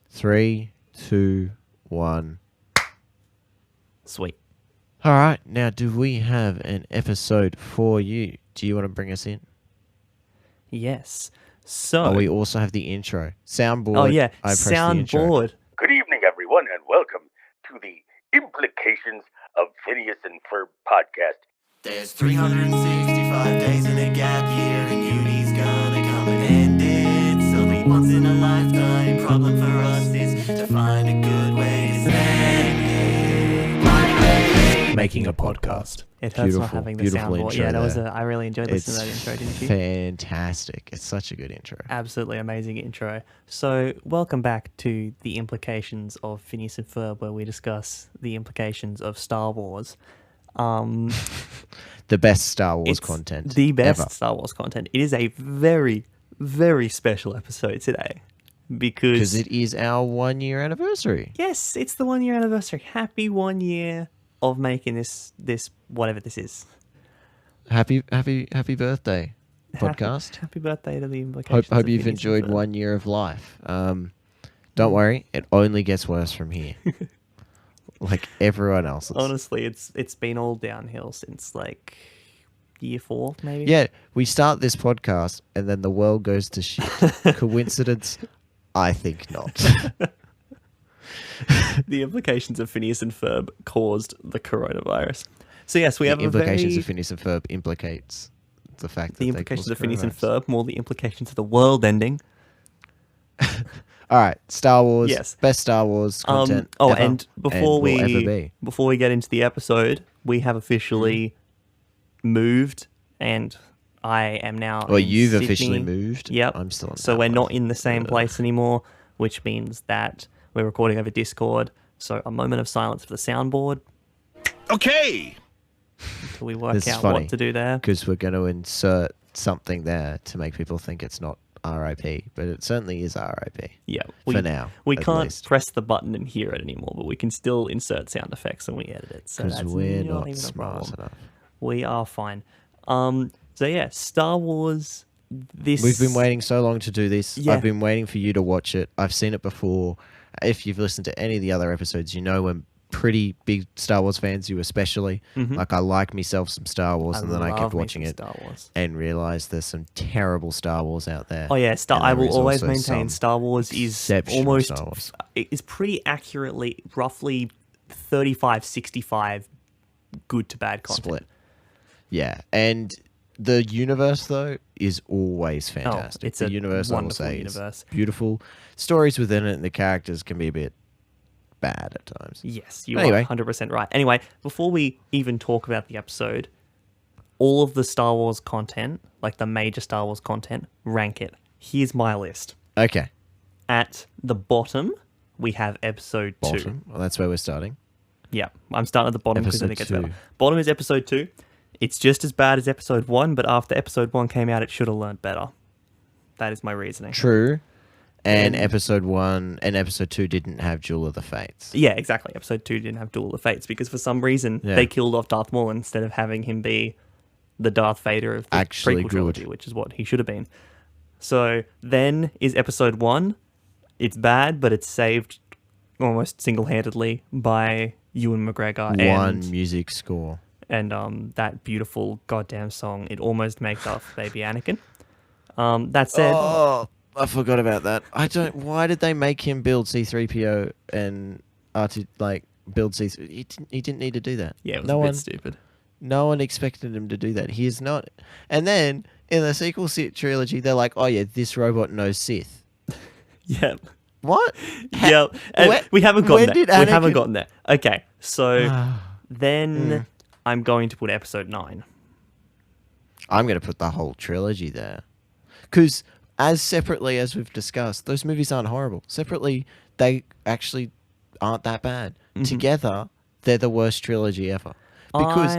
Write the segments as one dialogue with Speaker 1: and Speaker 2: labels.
Speaker 1: 3, 2, 1.
Speaker 2: Sweet.
Speaker 1: All right. Now, do we have an episode for you? Do you want to bring us in?
Speaker 2: Yes. So.
Speaker 1: Oh, we also have the intro. Soundboard.
Speaker 2: Oh, yeah.
Speaker 1: I pressed the intro.
Speaker 2: Soundboard.
Speaker 3: Good evening, everyone, and welcome to the Implications of Phineas and Ferb podcast.
Speaker 4: There's 365 days in a gap year, and uni's gonna come and end it. So the once in a lifetime problem for us is to find a good way to spend it.
Speaker 1: Making a podcast.
Speaker 2: It hurts not having the
Speaker 1: beautiful
Speaker 2: soundboard.
Speaker 1: intro
Speaker 2: Yeah, that was
Speaker 1: there.
Speaker 2: I really enjoyed listening to that intro, didn't you?
Speaker 1: Fantastic. It's such a good intro.
Speaker 2: Absolutely amazing intro. So, welcome back to the Implications of Phineas and Ferb, where we discuss the implications of Star Wars.
Speaker 1: The best Star Wars
Speaker 2: It's
Speaker 1: content.
Speaker 2: The best
Speaker 1: ever.
Speaker 2: Star Wars content. It is a very, very special episode today.
Speaker 1: Because it is our 1 year anniversary.
Speaker 2: Yes, it's the 1 year anniversary. Happy 1 year of making this whatever this is.
Speaker 1: Happy birthday, podcast.
Speaker 2: Happy birthday to the Implications.
Speaker 1: Hope
Speaker 2: of
Speaker 1: you've
Speaker 2: Phineas and
Speaker 1: enjoyed
Speaker 2: Ferb.
Speaker 1: 1 year of life. Don't worry, it only gets worse from here. Like everyone else's.
Speaker 2: Honestly, it's been all downhill since like year 4, maybe.
Speaker 1: Yeah, we start this podcast and then the world goes to shit. Coincidence? I think not.
Speaker 2: The implications of Phineas and Ferb caused the coronavirus. So yes, we have
Speaker 1: The implications
Speaker 2: a
Speaker 1: of Phineas and Ferb implicates the fact that
Speaker 2: the
Speaker 1: they
Speaker 2: implications
Speaker 1: caused
Speaker 2: of Phineas and
Speaker 1: coronavirus.
Speaker 2: Ferb, more the implications of the world ending.
Speaker 1: All right, Star Wars.
Speaker 2: Yes.
Speaker 1: Best Star Wars content.
Speaker 2: Oh,
Speaker 1: ever,
Speaker 2: and before
Speaker 1: will ever
Speaker 2: we
Speaker 1: be.
Speaker 2: before we get into the episode, we have officially moved, and I am now.
Speaker 1: Well,
Speaker 2: in
Speaker 1: you've
Speaker 2: Sydney.
Speaker 1: officially moved.
Speaker 2: Yep.
Speaker 1: I'm still in
Speaker 2: So we're
Speaker 1: Adelaide.
Speaker 2: not in the same place anymore, which means that we're recording over Discord. So a moment of silence for the soundboard
Speaker 3: Okay.
Speaker 2: until we work
Speaker 1: This is
Speaker 2: out
Speaker 1: funny.
Speaker 2: what to do there.
Speaker 1: Because we're going to insert something there to make people think it's not RIP, but it certainly is RIP.
Speaker 2: Yeah,
Speaker 1: For now,
Speaker 2: we
Speaker 1: at
Speaker 2: can't
Speaker 1: least.
Speaker 2: press the button and hear it anymore, but we can still insert sound effects when we edit it. So
Speaker 1: Because
Speaker 2: that's
Speaker 1: we're
Speaker 2: not
Speaker 1: not
Speaker 2: even a
Speaker 1: smart
Speaker 2: problem.
Speaker 1: enough.
Speaker 2: We are fine. So yeah, Star Wars.
Speaker 1: We've been waiting so long to do this.
Speaker 2: Yeah.
Speaker 1: I've been waiting for you to watch it. I've seen it before. If you've listened to any of the other episodes, you know we're pretty big Star Wars fans, you especially. Like, I like myself some Star Wars, and then I kept
Speaker 2: love me
Speaker 1: watching
Speaker 2: some
Speaker 1: it
Speaker 2: Star Wars.
Speaker 1: and realized there's some terrible Star Wars out there.
Speaker 2: Oh yeah,
Speaker 1: And
Speaker 2: I
Speaker 1: there
Speaker 2: will
Speaker 1: is
Speaker 2: always
Speaker 1: also
Speaker 2: maintain
Speaker 1: some
Speaker 2: Star Wars is
Speaker 1: exceptional
Speaker 2: almost
Speaker 1: Star Wars.
Speaker 2: is pretty accurately, roughly 35-65 good to bad content.
Speaker 1: Split. Yeah, and the universe, though, is always fantastic.
Speaker 2: it's
Speaker 1: the
Speaker 2: a
Speaker 1: universe, I will
Speaker 2: wonderful
Speaker 1: say,
Speaker 2: universe.
Speaker 1: is beautiful. Stories within it and the characters can be a bit bad at times.
Speaker 2: Yes, you
Speaker 1: Anyway.
Speaker 2: are 100% right. Anyway, before we even talk about the episode, all of the Star Wars content, like the major Star Wars content, rank it. Here's my list.
Speaker 1: Okay,
Speaker 2: At the bottom, we have episode 2.
Speaker 1: bottom. Well, that's where we're starting.
Speaker 2: Yeah, I'm starting at the bottom because I think
Speaker 1: Episode
Speaker 2: it's better.
Speaker 1: 2.
Speaker 2: Bottom is episode 2. It's just as bad as episode 1, but after episode 1 came out, it should have learned better. That is my reasoning.
Speaker 1: True. And
Speaker 2: And-
Speaker 1: episode 1 and episode 2 didn't have Jewel of the Fates.
Speaker 2: Yeah, exactly. Episode 2 didn't have Duel of the Fates because for some reason
Speaker 1: Yeah.
Speaker 2: they killed off Darth Maul instead of having him be the Darth Vader of the
Speaker 1: Actually
Speaker 2: prequel
Speaker 1: good.
Speaker 2: trilogy, which is what he should have been. So then is episode 1. It's bad, but it's saved almost single-handedly by Ewan McGregor
Speaker 1: One music score.
Speaker 2: and that beautiful goddamn song. It almost makes up Baby Anakin. That said,
Speaker 1: Oh, I forgot about that. Why did they make him build C-3PO and build C-3? He didn't need to do that.
Speaker 2: yeah, it was a bit stupid.
Speaker 1: No one expected him to do that. He is not. And then in the sequel trilogy, they're like, "Oh yeah, this robot knows Sith."
Speaker 2: Yep.
Speaker 1: What?
Speaker 2: Yeah, and
Speaker 1: When-
Speaker 2: we haven't
Speaker 1: when
Speaker 2: gotten
Speaker 1: did
Speaker 2: there. We haven't
Speaker 1: Anakin-
Speaker 2: gotten there. Okay, so then I'm going to put episode 9.
Speaker 1: I'm going to put the whole trilogy there, because as separately as we've discussed, those movies aren't horrible. Separately, they actually aren't that bad. Together, they're the worst trilogy ever. Because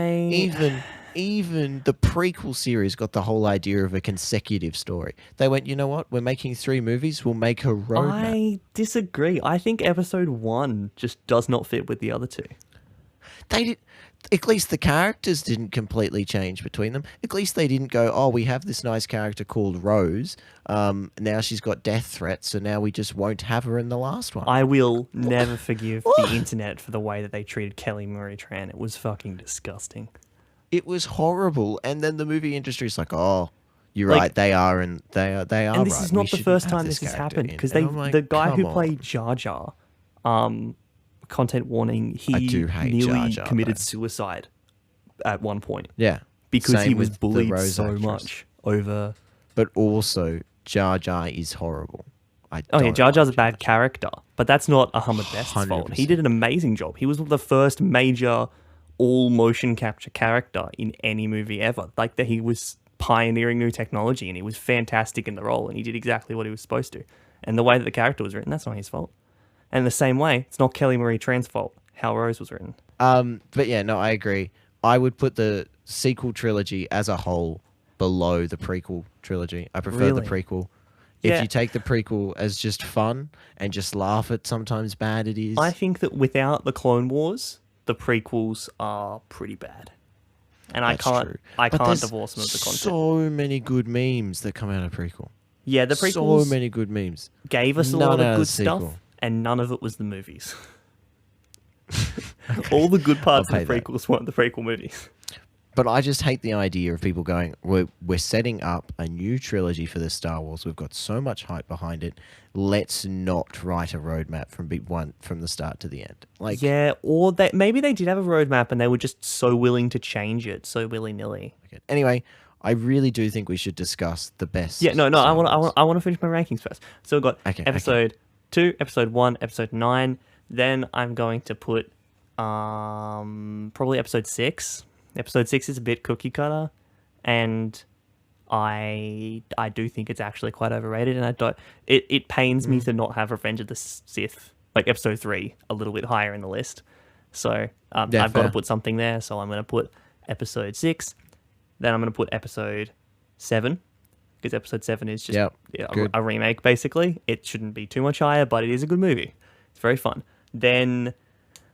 Speaker 1: even the prequel series got the whole idea of a consecutive story. They went, you know what? We're making 3 movies. We'll make a roadmap.
Speaker 2: I disagree. I think episode 1 just does not fit with the other 2.
Speaker 1: They did. At least the characters didn't completely change between them. At least they didn't go, oh, we have this nice character called Rose. Now she's got death threats, so now we just won't have her in the last one.
Speaker 2: I will never forgive the internet for the way that they treated Kelly Marie Tran. It was fucking disgusting.
Speaker 1: It was horrible. And then the movie industry's like, oh, you're
Speaker 2: Like-
Speaker 1: right, they are, and they are
Speaker 2: And this
Speaker 1: right.
Speaker 2: is
Speaker 1: We
Speaker 2: not the
Speaker 1: shouldn't
Speaker 2: first
Speaker 1: have
Speaker 2: time this has
Speaker 1: character
Speaker 2: happened
Speaker 1: in."
Speaker 2: because
Speaker 1: And I'm like,
Speaker 2: the guy who
Speaker 1: come
Speaker 2: played
Speaker 1: on.
Speaker 2: Jar Jar, content warning,
Speaker 1: I
Speaker 2: he
Speaker 1: do hate
Speaker 2: nearly
Speaker 1: Jar Jar,
Speaker 2: committed
Speaker 1: though.
Speaker 2: suicide at one point
Speaker 1: Yeah.
Speaker 2: because he
Speaker 1: Same
Speaker 2: was
Speaker 1: with the
Speaker 2: bullied
Speaker 1: Rose
Speaker 2: so
Speaker 1: actress.
Speaker 2: much over.
Speaker 1: But also, Jar Jar is horrible.
Speaker 2: Oh yeah,
Speaker 1: don't
Speaker 2: Jar Jar's a
Speaker 1: like
Speaker 2: bad character, but that's not Ahmed Best's fault. He
Speaker 1: 100%.
Speaker 2: did an amazing job. He was the first major all motion capture character in any movie ever. Like that, he was pioneering new technology, and he was fantastic in the role, and he did exactly what he was supposed to. And the way that the character was written, that's not his fault. And the same way, it's not Kelly Marie Tran's fault how Rose was written.
Speaker 1: But yeah, no, I agree. I would put the sequel trilogy as a whole below the prequel trilogy. I prefer
Speaker 2: Really?
Speaker 1: the prequel.
Speaker 2: Yeah.
Speaker 1: If you take the prequel as just fun and just laugh at sometimes bad it is.
Speaker 2: I think that without the Clone Wars, the prequels are pretty bad. And
Speaker 1: That's
Speaker 2: I can't
Speaker 1: true.
Speaker 2: I
Speaker 1: But
Speaker 2: can't
Speaker 1: there's
Speaker 2: divorce them of the content.
Speaker 1: So many good memes that come out of prequel.
Speaker 2: Yeah, the
Speaker 1: So
Speaker 2: prequels
Speaker 1: many good memes.
Speaker 2: gave us a
Speaker 1: None
Speaker 2: lot
Speaker 1: out
Speaker 2: of
Speaker 1: of
Speaker 2: good
Speaker 1: the
Speaker 2: stuff,
Speaker 1: sequel.
Speaker 2: and none of it was the movies. All the good parts
Speaker 1: I'll
Speaker 2: of the
Speaker 1: pay that.
Speaker 2: prequels weren't the prequel movies.
Speaker 1: But I just hate the idea of people going, we're setting up a new trilogy for the Star Wars. We've got so much hype behind it. Let's not write a roadmap from from the start to the end. Like,
Speaker 2: Yeah, or maybe they did have a roadmap and they were just so willing to change it so willy nilly.
Speaker 1: anyway, I really do think we should discuss the best.
Speaker 2: Yeah, no, I
Speaker 1: Star
Speaker 2: want
Speaker 1: Wars.
Speaker 2: I want to finish my rankings first. So we've got
Speaker 1: Okay,
Speaker 2: episode 2, episode 1, episode 9. Then I'm going to put probably episode 6. Episode 6 is a bit cookie cutter, and I do think it's actually quite overrated, and I don't. It pains me to not have Revenge of the Sith, like episode 3, a little bit higher in the list. So
Speaker 1: Yeah,
Speaker 2: I've got to
Speaker 1: fair.
Speaker 2: put something there. So I'm going to put episode 6. Then I'm going to put episode 7, because episode 7 is just
Speaker 1: Yep, good.
Speaker 2: a remake, basically. It shouldn't be too much higher, but it is a good movie. It's very fun. Then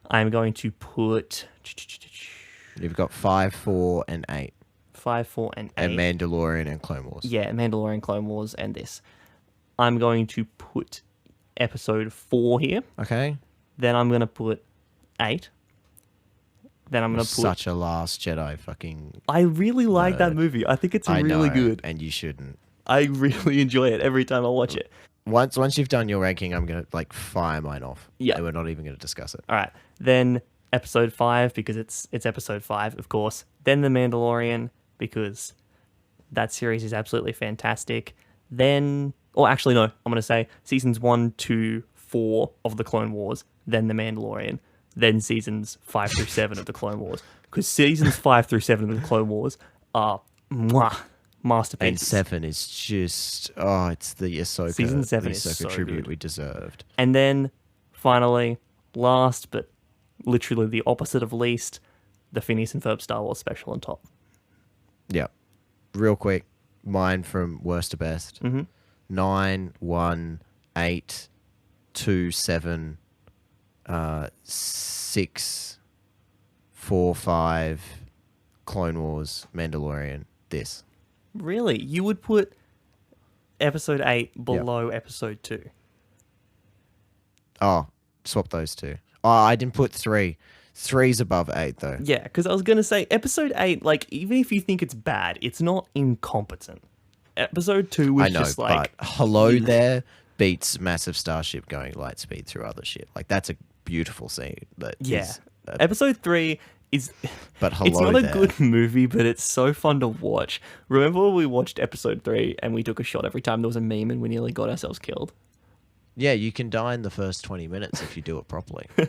Speaker 2: I'm going to put
Speaker 1: You've got 5, 4, and 8.
Speaker 2: 5, 4, and 8.
Speaker 1: And Mandalorian and Clone Wars.
Speaker 2: Yeah, Mandalorian, Clone Wars, and this. I'm going to put episode 4 here.
Speaker 1: Okay.
Speaker 2: Then I'm going to put 8. Then I'm going to put...
Speaker 1: Such a Last Jedi fucking.
Speaker 2: I really like that movie. I think it's
Speaker 1: I
Speaker 2: really
Speaker 1: know,
Speaker 2: good.
Speaker 1: and you shouldn't.
Speaker 2: I really enjoy it every time I watch it.
Speaker 1: Once you've done your ranking, I'm gonna fire mine off.
Speaker 2: Yeah.
Speaker 1: And we're not even gonna discuss it.
Speaker 2: All right. Then episode 5, because it's episode 5, of course. Then The Mandalorian, because that series is absolutely fantastic. Then, or actually no, I'm going to say seasons 1 to 4 of the Clone Wars, then The Mandalorian, then seasons 5 through 7 of the Clone Wars. Because seasons 5 through 7 of the Clone Wars are masterpieces.
Speaker 1: And 7 is just it's the Ahsoka.
Speaker 2: Season 7
Speaker 1: the
Speaker 2: is
Speaker 1: Ahsoka
Speaker 2: so
Speaker 1: tribute
Speaker 2: good.
Speaker 1: we deserved.
Speaker 2: And then, finally, last but literally the opposite of least, the Phineas and Ferb Star Wars special on top.
Speaker 1: Yeah. Real quick, mine from worst to best. 9, 1, 8, 2, 7, 6, 4, 5, Clone Wars, Mandalorian, this.
Speaker 2: Really? You would put episode 8 below episode 2?
Speaker 1: Oh, swap those two. Oh, I didn't put 3. 3's above 8, though.
Speaker 2: Yeah, because I was going to say episode 8, like, even if you think it's bad, it's not incompetent. Episode 2 was
Speaker 1: I know,
Speaker 2: just like...
Speaker 1: but Hello There beats massive starship going light speed through other shit. Like, that's a beautiful scene. That
Speaker 2: Yeah.
Speaker 1: is,
Speaker 2: Episode 3 is...
Speaker 1: but
Speaker 2: It's
Speaker 1: Hello
Speaker 2: not a
Speaker 1: There.
Speaker 2: good movie, but it's so fun to watch. Remember when we watched episode 3 and we took a shot every time there was a meme and we nearly got ourselves killed?
Speaker 1: Yeah, you can die in the first 20 minutes if you do it properly.
Speaker 2: we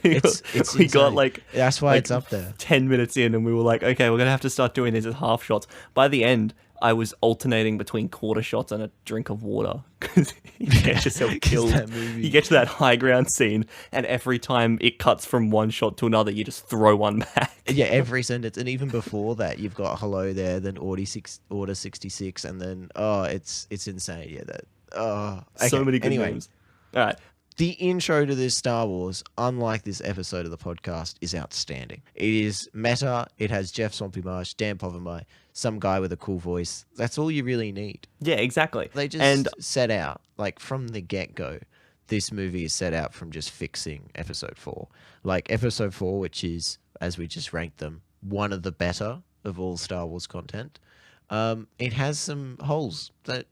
Speaker 1: It's
Speaker 2: got
Speaker 1: insane.
Speaker 2: like...
Speaker 1: That's why
Speaker 2: like
Speaker 1: it's up there.
Speaker 2: 10 minutes in and we were like, okay, we're going to have to start doing these as half shots. By the end, I was alternating between quarter shots and a drink of water because you get yourself
Speaker 1: 'Cause
Speaker 2: killed.
Speaker 1: that movie-
Speaker 2: You get to that high ground scene and every time it cuts from one shot to another, you just throw one back.
Speaker 1: Yeah, every sentence. And even before that, you've got Hello There, then Order 66, and then, it's insane. Yeah, that. Okay.
Speaker 2: So many good
Speaker 1: anyway,
Speaker 2: names. All right.
Speaker 1: The intro to this Star Wars, unlike this episode of the podcast, is outstanding. It is meta. It has Jeff Swampy Marsh, Dan Povenmire, some guy with a cool voice. That's all you really need.
Speaker 2: Yeah, exactly.
Speaker 1: They just set out, like from the get-go, this movie is set out from just fixing episode 4. Like episode 4, which is, as we just ranked them, one of the better of all Star Wars content. It has some holes that,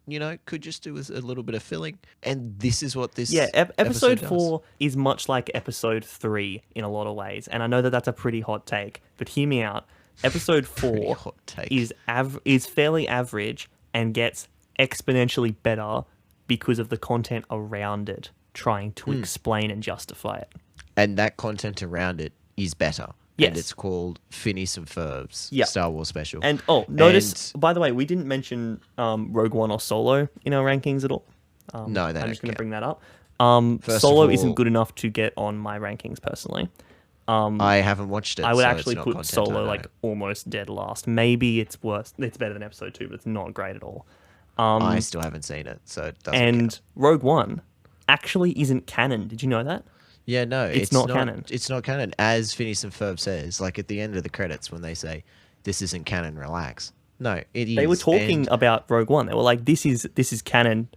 Speaker 1: could just do with a little bit of filling. And this is what this
Speaker 2: episode
Speaker 1: does.
Speaker 2: 4 is much like episode 3 in a lot of ways. And I know that that's a pretty hot take, but hear me out. Episode 4
Speaker 1: hot take.
Speaker 2: is fairly average and gets exponentially better because of the content around it, trying to explain and justify it.
Speaker 1: And that content around it is better.
Speaker 2: Yes.
Speaker 1: And it's called Phineas and Ferb's Star Wars special.
Speaker 2: And notice, by the way, we didn't mention Rogue One or Solo in our rankings at all.
Speaker 1: No, they
Speaker 2: I'm
Speaker 1: don't
Speaker 2: just going to
Speaker 1: count.
Speaker 2: bring that up.
Speaker 1: First
Speaker 2: Solo
Speaker 1: of all,
Speaker 2: isn't good enough to get on my rankings personally.
Speaker 1: I haven't watched it.
Speaker 2: I would
Speaker 1: so
Speaker 2: actually
Speaker 1: it's not
Speaker 2: put
Speaker 1: content I
Speaker 2: Solo
Speaker 1: know.
Speaker 2: like almost dead last. Maybe it's worse. It's better than episode 2, but it's not great at all.
Speaker 1: I still haven't seen it, so it doesn't
Speaker 2: And
Speaker 1: count.
Speaker 2: Rogue One actually isn't canon. Did you know that?
Speaker 1: Yeah, no,
Speaker 2: It's not canon.
Speaker 1: It's not canon. As Phineas and Ferb says, like at the end of the credits when they say, "This isn't canon, relax." No, it is.
Speaker 2: They were talking about Rogue One. They were like, "This is canon.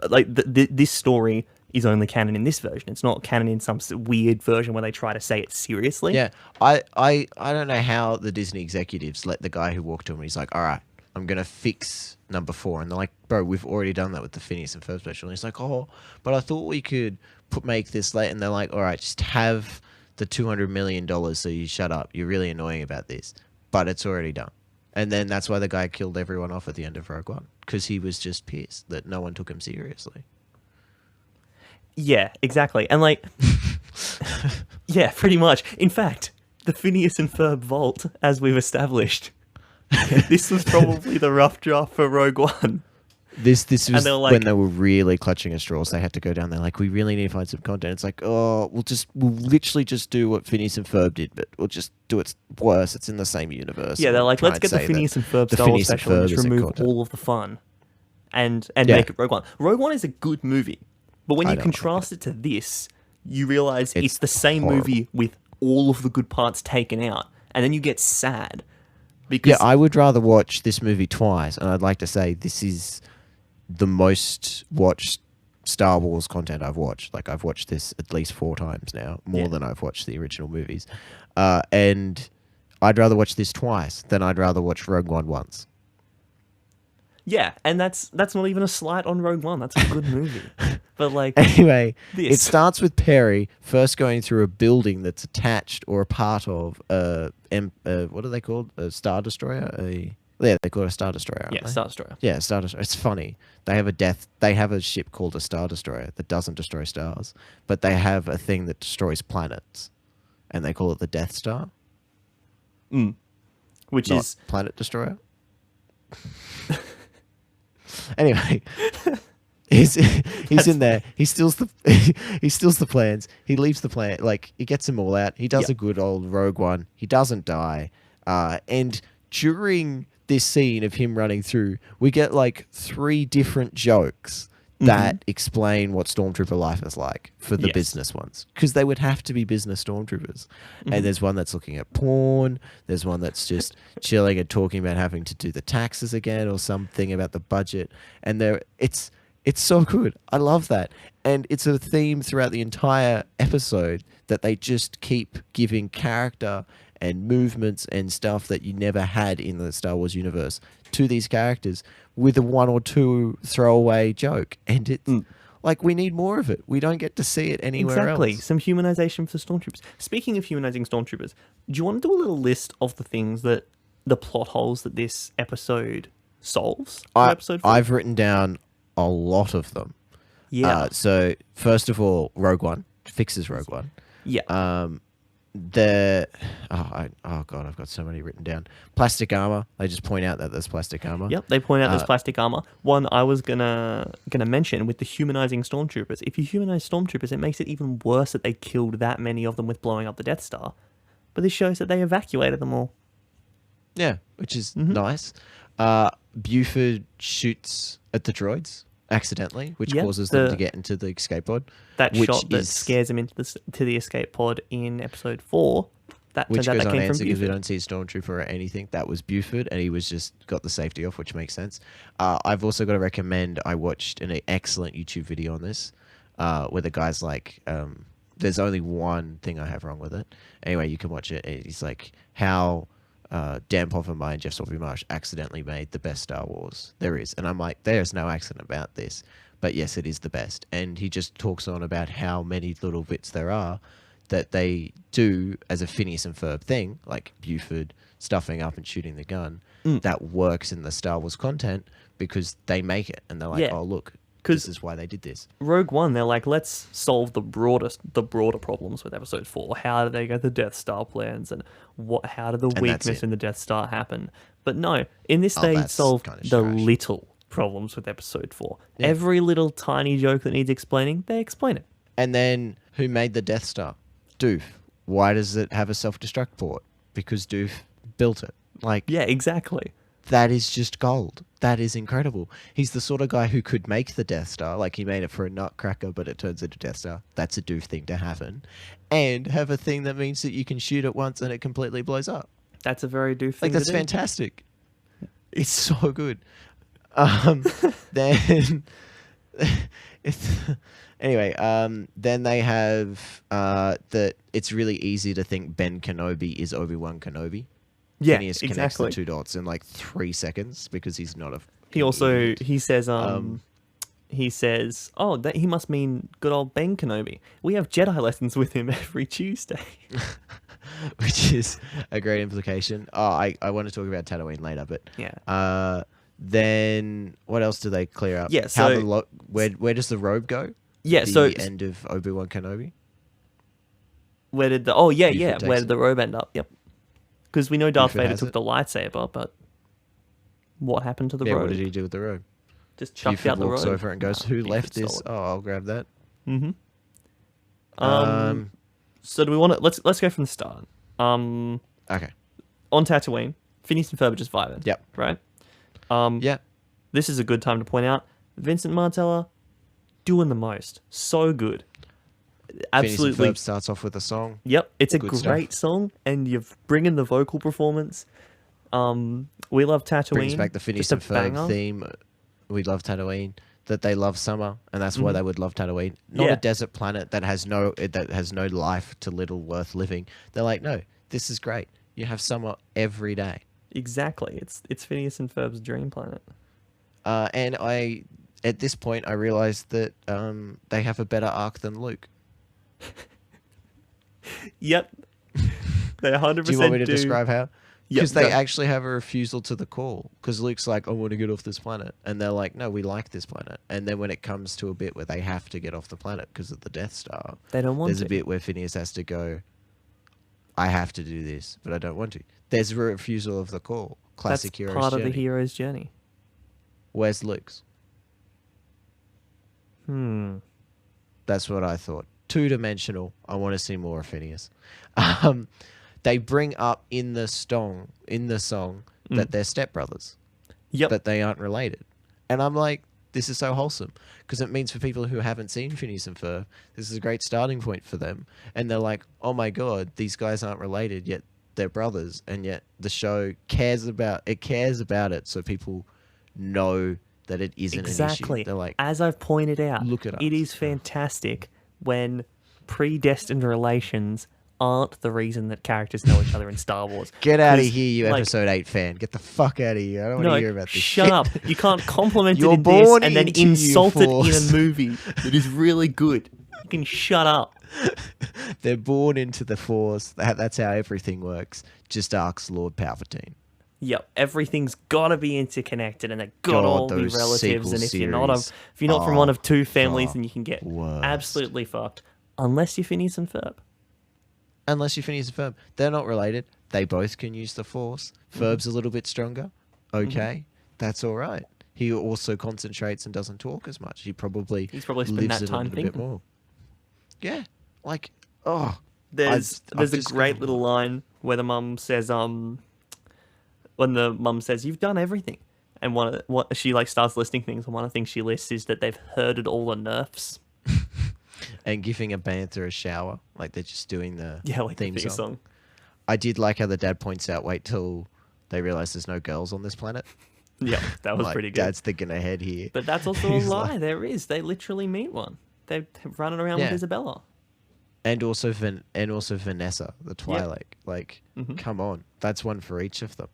Speaker 2: Like this story is only canon in this version. It's not canon in some weird version where they try to say it seriously."
Speaker 1: Yeah, I don't know how the Disney executives let the guy who walked to him. He's like, "All right, I'm gonna fix number 4," and they're like, "Bro, we've already done that with the Phineas and Ferb special." And he's like, "Oh, but I thought we could make this late." And they're like, "All right, just have the $200 million so you shut up. You're really annoying about this, but it's already done." And then that's why the guy killed everyone off at the end of Rogue One, because he was just pissed that no one took him seriously.
Speaker 2: Yeah, exactly. And like, yeah, pretty much. In fact, the Phineas and Ferb vault, as we've established, this was probably the rough draft for Rogue One.
Speaker 1: This was
Speaker 2: they were like-
Speaker 1: when they were really clutching at straws. They had to go down there like, we really need to find some content. It's like, oh, we'll literally just do what Phineas and Ferb did, but we'll just do it worse. It's in the same universe.
Speaker 2: Yeah, they're
Speaker 1: We'll
Speaker 2: like,
Speaker 1: try
Speaker 2: let's
Speaker 1: and
Speaker 2: get the
Speaker 1: say
Speaker 2: Phineas
Speaker 1: that
Speaker 2: and Ferb
Speaker 1: the
Speaker 2: Star Wars
Speaker 1: Phineas and
Speaker 2: special and
Speaker 1: Ferb
Speaker 2: just
Speaker 1: isn't
Speaker 2: remove
Speaker 1: content.
Speaker 2: all of the fun and
Speaker 1: Yeah.
Speaker 2: make it Rogue One. Rogue One is a good movie, but when
Speaker 1: I
Speaker 2: you
Speaker 1: know,
Speaker 2: contrast it to this, you realize it's the same
Speaker 1: horrible.
Speaker 2: movie with all of the good parts taken out, and then you get sad because
Speaker 1: Yeah, I would rather watch this movie twice, and I'd like to say this is the most watched Star Wars content I've watched. Like, I've watched this at least 4 times now, more than I've watched the original movies. And I'd rather watch this twice than I'd rather watch Rogue One once.
Speaker 2: yeah, and that's not even a slight on Rogue One. That's a good movie, but like,
Speaker 1: Anyway, it
Speaker 2: This.
Speaker 1: starts with Perry first going through a building that's attached or a part of what are they called? A Star Destroyer? Yeah, they call it a Star Destroyer, aren't
Speaker 2: yeah,
Speaker 1: they?
Speaker 2: Star Destroyer.
Speaker 1: Yeah, Star Destroyer. It's funny. They have a ship called a Star Destroyer that doesn't destroy stars, but they have a thing that destroys planets, and they call it the Death Star,
Speaker 2: Which
Speaker 1: not
Speaker 2: is
Speaker 1: Planet Destroyer. Anyway, he's in there. He steals the plans. He leaves the plan. Like, he gets them all out. He does a good old Rogue One. He doesn't die. And during this scene of him running through, we get like 3 different jokes that explain what Stormtrooper life is like for the business ones, because they would have to be business Stormtroopers. And there's one that's looking at porn. There's one that's just chilling and talking about having to do the taxes again or something about the budget. And it's so good. I love that. And it's a theme throughout the entire episode that they just keep giving character and movements and stuff that you never had in the Star Wars universe to these characters with a 1 or 2 throwaway joke. And it's like, we need more of it. We don't get to see it anywhere
Speaker 2: exactly
Speaker 1: else.
Speaker 2: some humanization for Stormtroopers. Speaking of humanizing Stormtroopers, do you want to do a little list of the things that the plot holes that this episode solves? Episode 4?
Speaker 1: I've written down a lot of them.
Speaker 2: Yeah.
Speaker 1: So first of all, Rogue One fixes Rogue One.
Speaker 2: Yeah.
Speaker 1: Oh god, I've got so many written down. Plastic armor. They just point out that there's plastic armor.
Speaker 2: Yep, they point out there's plastic armor. One I was gonna mention with the humanizing stormtroopers. If you humanize stormtroopers, it makes it even worse that they killed that many of them with blowing up the Death Star. But this shows that they evacuated them all.
Speaker 1: Yeah, which is nice. Buford shoots at the droids accidentally, which
Speaker 2: Yeah,
Speaker 1: causes them to get into the escape pod.
Speaker 2: That
Speaker 1: which
Speaker 2: shot that
Speaker 1: is-
Speaker 2: scares him into the escape pod in episode 4. That
Speaker 1: Which
Speaker 2: turns out
Speaker 1: goes
Speaker 2: that came from
Speaker 1: unanswered because we
Speaker 2: Buford.
Speaker 1: don't see a stormtrooper or anything. That was Buford, and he was just got the safety off, which makes sense. I've also got to recommend. I watched an excellent YouTube video on this, where the guy's like, "There's only one thing I have wrong with it." Anyway, you can watch it. And he's like, "How Dan Poffenmeyer and Jeff Sophie Marsh accidentally made the best Star Wars there is," and I'm like, "There's no accident about this, but yes, it is the best." And he just talks on about how many little bits there are that they do as a Phineas and Ferb thing, like Buford stuffing up and shooting the gun, that works in the Star Wars content because they make it, and they're like,
Speaker 2: Yeah.
Speaker 1: "Oh, look,
Speaker 2: 'Cause-
Speaker 1: this is why they did this."
Speaker 2: Rogue One, they're like, let's solve the broader problems with episode 4. How did they get the Death Star plans, and how did the
Speaker 1: that's
Speaker 2: weakness
Speaker 1: it.
Speaker 2: in the Death Star happen? But no, in this
Speaker 1: Oh,
Speaker 2: they
Speaker 1: that's
Speaker 2: solved
Speaker 1: kinda
Speaker 2: the
Speaker 1: trash.
Speaker 2: little problems with episode 4.
Speaker 1: Yeah.
Speaker 2: Every little tiny joke that needs explaining, they explain it.
Speaker 1: And then who made the Death Star? Doof. Why does it have a self-destruct port? Because Doof built it. Like,
Speaker 2: Yeah, exactly.
Speaker 1: that is just gold. That is incredible. He's the sort of guy who could make the Death Star. Like, he made it for a nutcracker, but it turns into Death Star. That's a Doof thing to happen. And have a thing that means that you can shoot it once and it completely blows up.
Speaker 2: That's a very doof thing
Speaker 1: Like, that's
Speaker 2: to do.
Speaker 1: fantastic. It's so good. Then... it's... Anyway, then they have that it's really easy to think Ben Kenobi is Obi-Wan Kenobi.
Speaker 2: Yeah,
Speaker 1: Phineas connects
Speaker 2: exactly.
Speaker 1: the two dots in like 3 seconds because he's not a...
Speaker 2: He also
Speaker 1: idiot.
Speaker 2: he says oh, that he must mean good old Ben Kenobi. We have Jedi lessons with him every Tuesday.
Speaker 1: Which is a great implication. Oh, I want to talk about Tatooine later, but
Speaker 2: Yeah.
Speaker 1: then what else do they clear up?
Speaker 2: Yeah,
Speaker 1: How
Speaker 2: so-
Speaker 1: the where does the robe go?
Speaker 2: Yeah,
Speaker 1: The
Speaker 2: so
Speaker 1: end of Obi-Wan Kenobi.
Speaker 2: where did the
Speaker 1: Buford
Speaker 2: where
Speaker 1: takes
Speaker 2: did
Speaker 1: it.
Speaker 2: the robe end up? Yep. Because we know Darth
Speaker 1: Buford
Speaker 2: Vader
Speaker 1: has
Speaker 2: took
Speaker 1: it.
Speaker 2: the lightsaber, but what happened to the
Speaker 1: Yeah,
Speaker 2: robe?
Speaker 1: what did he do with the robe?
Speaker 2: Just chucked
Speaker 1: Buford
Speaker 2: out the
Speaker 1: walks
Speaker 2: robe.
Speaker 1: over and goes,
Speaker 2: Nah,
Speaker 1: "Who
Speaker 2: Buford
Speaker 1: left this?
Speaker 2: stole it.
Speaker 1: Oh, I'll grab that."
Speaker 2: So do we want to let's go from the start.
Speaker 1: Okay.
Speaker 2: On Tatooine, Phineas and Ferb are just vibing.
Speaker 1: Yep.
Speaker 2: Right.
Speaker 1: Yeah.
Speaker 2: This is a good time to point out Vincent Martella doing the most. So good.
Speaker 1: Phineas and
Speaker 2: Absolutely.
Speaker 1: Ferb starts off with a song.
Speaker 2: Yep, it's a
Speaker 1: Good
Speaker 2: great
Speaker 1: stuff.
Speaker 2: song, and you're bringing the vocal performance. We love Tatooine.
Speaker 1: Brings back the Phineas
Speaker 2: just a
Speaker 1: and Ferb
Speaker 2: banger.
Speaker 1: theme. We love Tatooine. That they love summer, and that's why they would love Tatooine. Not
Speaker 2: Yeah.
Speaker 1: a desert planet that has no life to little worth living. They're like, no, this is great. You have summer every day.
Speaker 2: Exactly, it's Phineas and Ferb's dream planet.
Speaker 1: And at this point, I realized that they have a better arc than Luke.
Speaker 2: Yep, they 100%
Speaker 1: Do you want me to describe how?
Speaker 2: Yep,
Speaker 1: Because they
Speaker 2: go.
Speaker 1: actually have a refusal to the call. Because Luke's like, I want to get off this planet. And they're like, no, we like this planet. And then when it comes to a bit where they have to get off the planet because of the Death Star,
Speaker 2: They don't want
Speaker 1: there's
Speaker 2: to.
Speaker 1: a bit where Phineas has to go, I have to do this, but I don't want to. There's a refusal of the call.
Speaker 2: That's
Speaker 1: Classic hero's
Speaker 2: part of
Speaker 1: journey.
Speaker 2: the hero's journey.
Speaker 1: Where's Luke's? That's what I thought. 2-dimensional. I want to see more of Phineas. They bring up in the song that they're stepbrothers,
Speaker 2: Yep.
Speaker 1: that they aren't related. And I'm like, this is so wholesome because it means for people who haven't seen Phineas and Ferb, this is a great starting point for them. And they're like, oh my God, these guys aren't related, yet they're brothers. And yet the show cares about it so people know that it isn't an
Speaker 2: Exactly.
Speaker 1: issue. They're like,
Speaker 2: as I've pointed out,
Speaker 1: look it up.
Speaker 2: it is fantastic when predestined relations aren't the reason that characters know each other in Star Wars.
Speaker 1: get out of
Speaker 2: 'Cause,
Speaker 1: here, you
Speaker 2: like,
Speaker 1: Episode 8 fan. Get the fuck out of here. I don't want
Speaker 2: No,
Speaker 1: to hear about this
Speaker 2: shut
Speaker 1: shit.
Speaker 2: up. You can't compliment it
Speaker 1: You're
Speaker 2: in this
Speaker 1: born
Speaker 2: and then
Speaker 1: into your
Speaker 2: insult it in
Speaker 1: force.
Speaker 2: a movie that is really good. You can shut up.
Speaker 1: They're born into the Force. That's how everything works. Just ask Lord Palpatine.
Speaker 2: Yep, everything's gotta be interconnected, and they've got
Speaker 1: God,
Speaker 2: to all be
Speaker 1: those
Speaker 2: relatives.
Speaker 1: sequel
Speaker 2: And if you're not
Speaker 1: series
Speaker 2: from one of two
Speaker 1: are
Speaker 2: families,
Speaker 1: the
Speaker 2: then you can get
Speaker 1: worst.
Speaker 2: absolutely fucked. Unless you're Phineas and Ferb.
Speaker 1: Unless you Phineas and Ferb. They're not related. They both can use the Force. Ferb's a little bit stronger. Okay, that's all right. He also concentrates and doesn't talk as much. He's probably
Speaker 2: spent
Speaker 1: lives
Speaker 2: that
Speaker 1: it
Speaker 2: time
Speaker 1: a bit
Speaker 2: thinking.
Speaker 1: more. Yeah, like, oh.
Speaker 2: There's
Speaker 1: I've
Speaker 2: a
Speaker 1: just
Speaker 2: great
Speaker 1: gone-
Speaker 2: little line where the mum says, when the mum says, "You've done everything," And what she like starts listing things, and one of the things she lists is that they've herded all the nerfs.
Speaker 1: And giving a bantha a shower, like they're just doing the
Speaker 2: Like
Speaker 1: theme
Speaker 2: the
Speaker 1: song. I did like how the dad points out, wait till they realize there's no girls on this planet.
Speaker 2: Yeah, that was
Speaker 1: Like,
Speaker 2: pretty good.
Speaker 1: Dad's thinking ahead here.
Speaker 2: But that's also a
Speaker 1: He's
Speaker 2: lie.
Speaker 1: like-
Speaker 2: There is. They literally meet one. They're running around with
Speaker 1: Yeah.
Speaker 2: Isabella.
Speaker 1: And also Vanessa, the Twilight. Like, come on, that's one for each of them.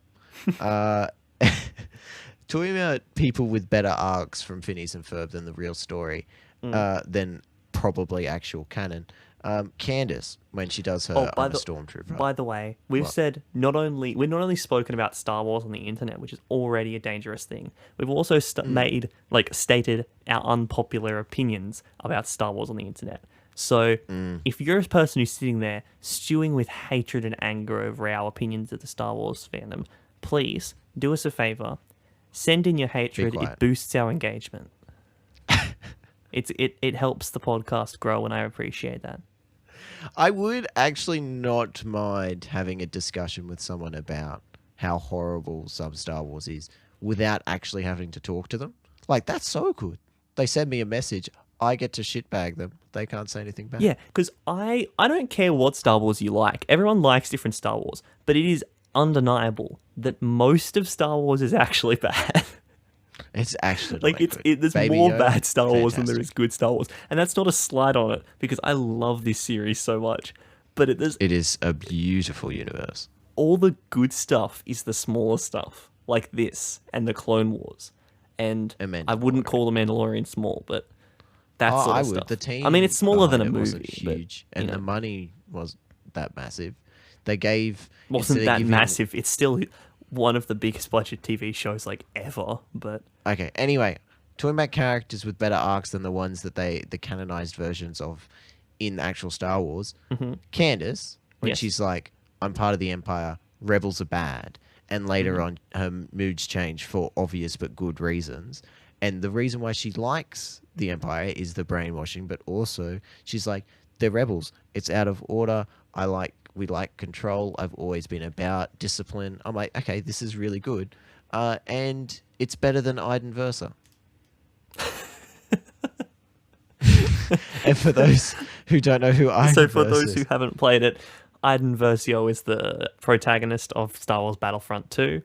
Speaker 1: Talking about people with better arcs from Phineas and Ferb than the real story, than probably actual canon. Candace, when she does her I'm a Stormtrooper.
Speaker 2: By the way, we've not only spoken about Star Wars on the internet, which is already a dangerous thing. We've also stated our unpopular opinions about Star Wars on the internet. So if you're a person who's sitting there stewing with hatred and anger over our opinions of the Star Wars fandom, please do us a favor. Send in your hatred. It boosts our engagement. It helps the podcast grow, and I appreciate that.
Speaker 1: I would actually not mind having a discussion with someone about how horrible some Star Wars is without actually having to talk to them. Like, that's so good. They send me a message. I get to shitbag them. They can't say anything back.
Speaker 2: Yeah, because I don't care what Star Wars you like. Everyone likes different Star Wars. But it is undeniable that most of Star Wars is actually bad.
Speaker 1: It's actually
Speaker 2: like there's
Speaker 1: Baby
Speaker 2: more
Speaker 1: Yoda,
Speaker 2: bad Star Wars than there
Speaker 1: fantastic.
Speaker 2: is good Star Wars, and that's not a slight on it because I love this series so much. But it
Speaker 1: is a beautiful universe.
Speaker 2: All the good stuff is the smaller stuff, like this and the Clone Wars, and I wouldn't call the Mandalorian small, but that's sort of stuff.
Speaker 1: The team.
Speaker 2: I mean, it's smaller than a
Speaker 1: behind it
Speaker 2: movie,
Speaker 1: wasn't huge,
Speaker 2: but,
Speaker 1: and the money wasn't that massive. They gave
Speaker 2: wasn't that massive. It's still one of the biggest budget TV shows like ever, but
Speaker 1: okay. Anyway, talking about characters with better arcs than the ones that the canonized versions of in actual Star Wars. Candace, when she's like, "I'm part of the Empire. Rebels are bad," and later on, her moods change for obvious but good reasons. And the reason why she likes the Empire is the brainwashing, but also she's like, "They're rebels. It's out of order. We like control. I've always been about discipline." I'm like, okay, this is really good. And it's better than Iden Versa. And for those who don't know who Iden
Speaker 2: so for
Speaker 1: Versa
Speaker 2: those who haven't played it, Iden Versio is the protagonist of Star Wars Battlefront 2.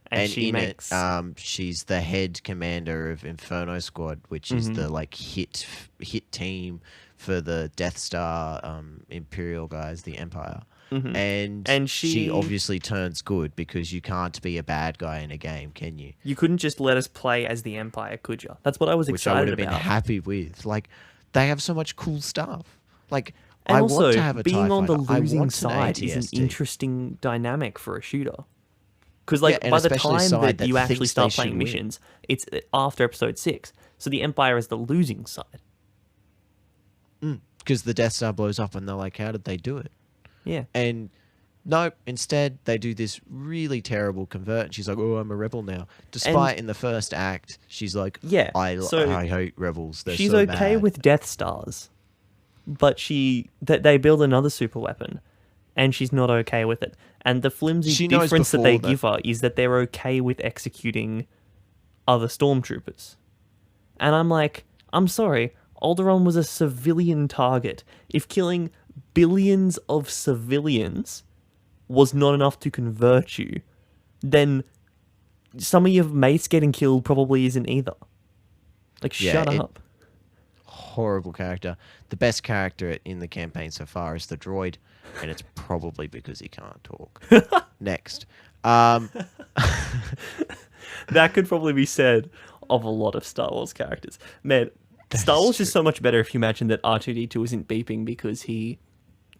Speaker 2: And she makes...
Speaker 1: she's the head commander of Inferno Squad, which is the hit team for the Death Star Imperial guys, the Empire. And she obviously turns good because you can't be a bad guy in a game, can you?
Speaker 2: You couldn't just let us play as the Empire, could you? That's what I was excited about.
Speaker 1: Which I would have been happy with. Like, they have so much cool stuff. Like,
Speaker 2: and
Speaker 1: I
Speaker 2: also,
Speaker 1: want to have a TIE
Speaker 2: being on the
Speaker 1: fighter.
Speaker 2: losing side is an interesting dynamic for a shooter. Because by the time that you actually start playing missions, it's after episode 6. So the Empire is the losing side.
Speaker 1: Because the Death Star blows up and they're like, how did they do it?
Speaker 2: Yeah.
Speaker 1: And no, instead they do this really terrible convert and she's like, oh, I'm a rebel now. Despite in the first act, she's like, I hate rebels. They're
Speaker 2: she's
Speaker 1: so
Speaker 2: okay
Speaker 1: bad.
Speaker 2: with Death Stars, but they build another super weapon and she's not okay with it. And the flimsy difference that they give her is that they're okay with executing other stormtroopers. And I'm like, I'm sorry, Alderaan was a civilian target. If killing billions of civilians was not enough to convert you, then some of your mates getting killed probably isn't either. Like, shut up.
Speaker 1: Horrible character. The best character in the campaign so far is the droid, and it's probably because he can't talk. Next.
Speaker 2: That could probably be said of a lot of Star Wars characters. Man, Star Wars is so much better if you imagine that R2-D2 isn't beeping because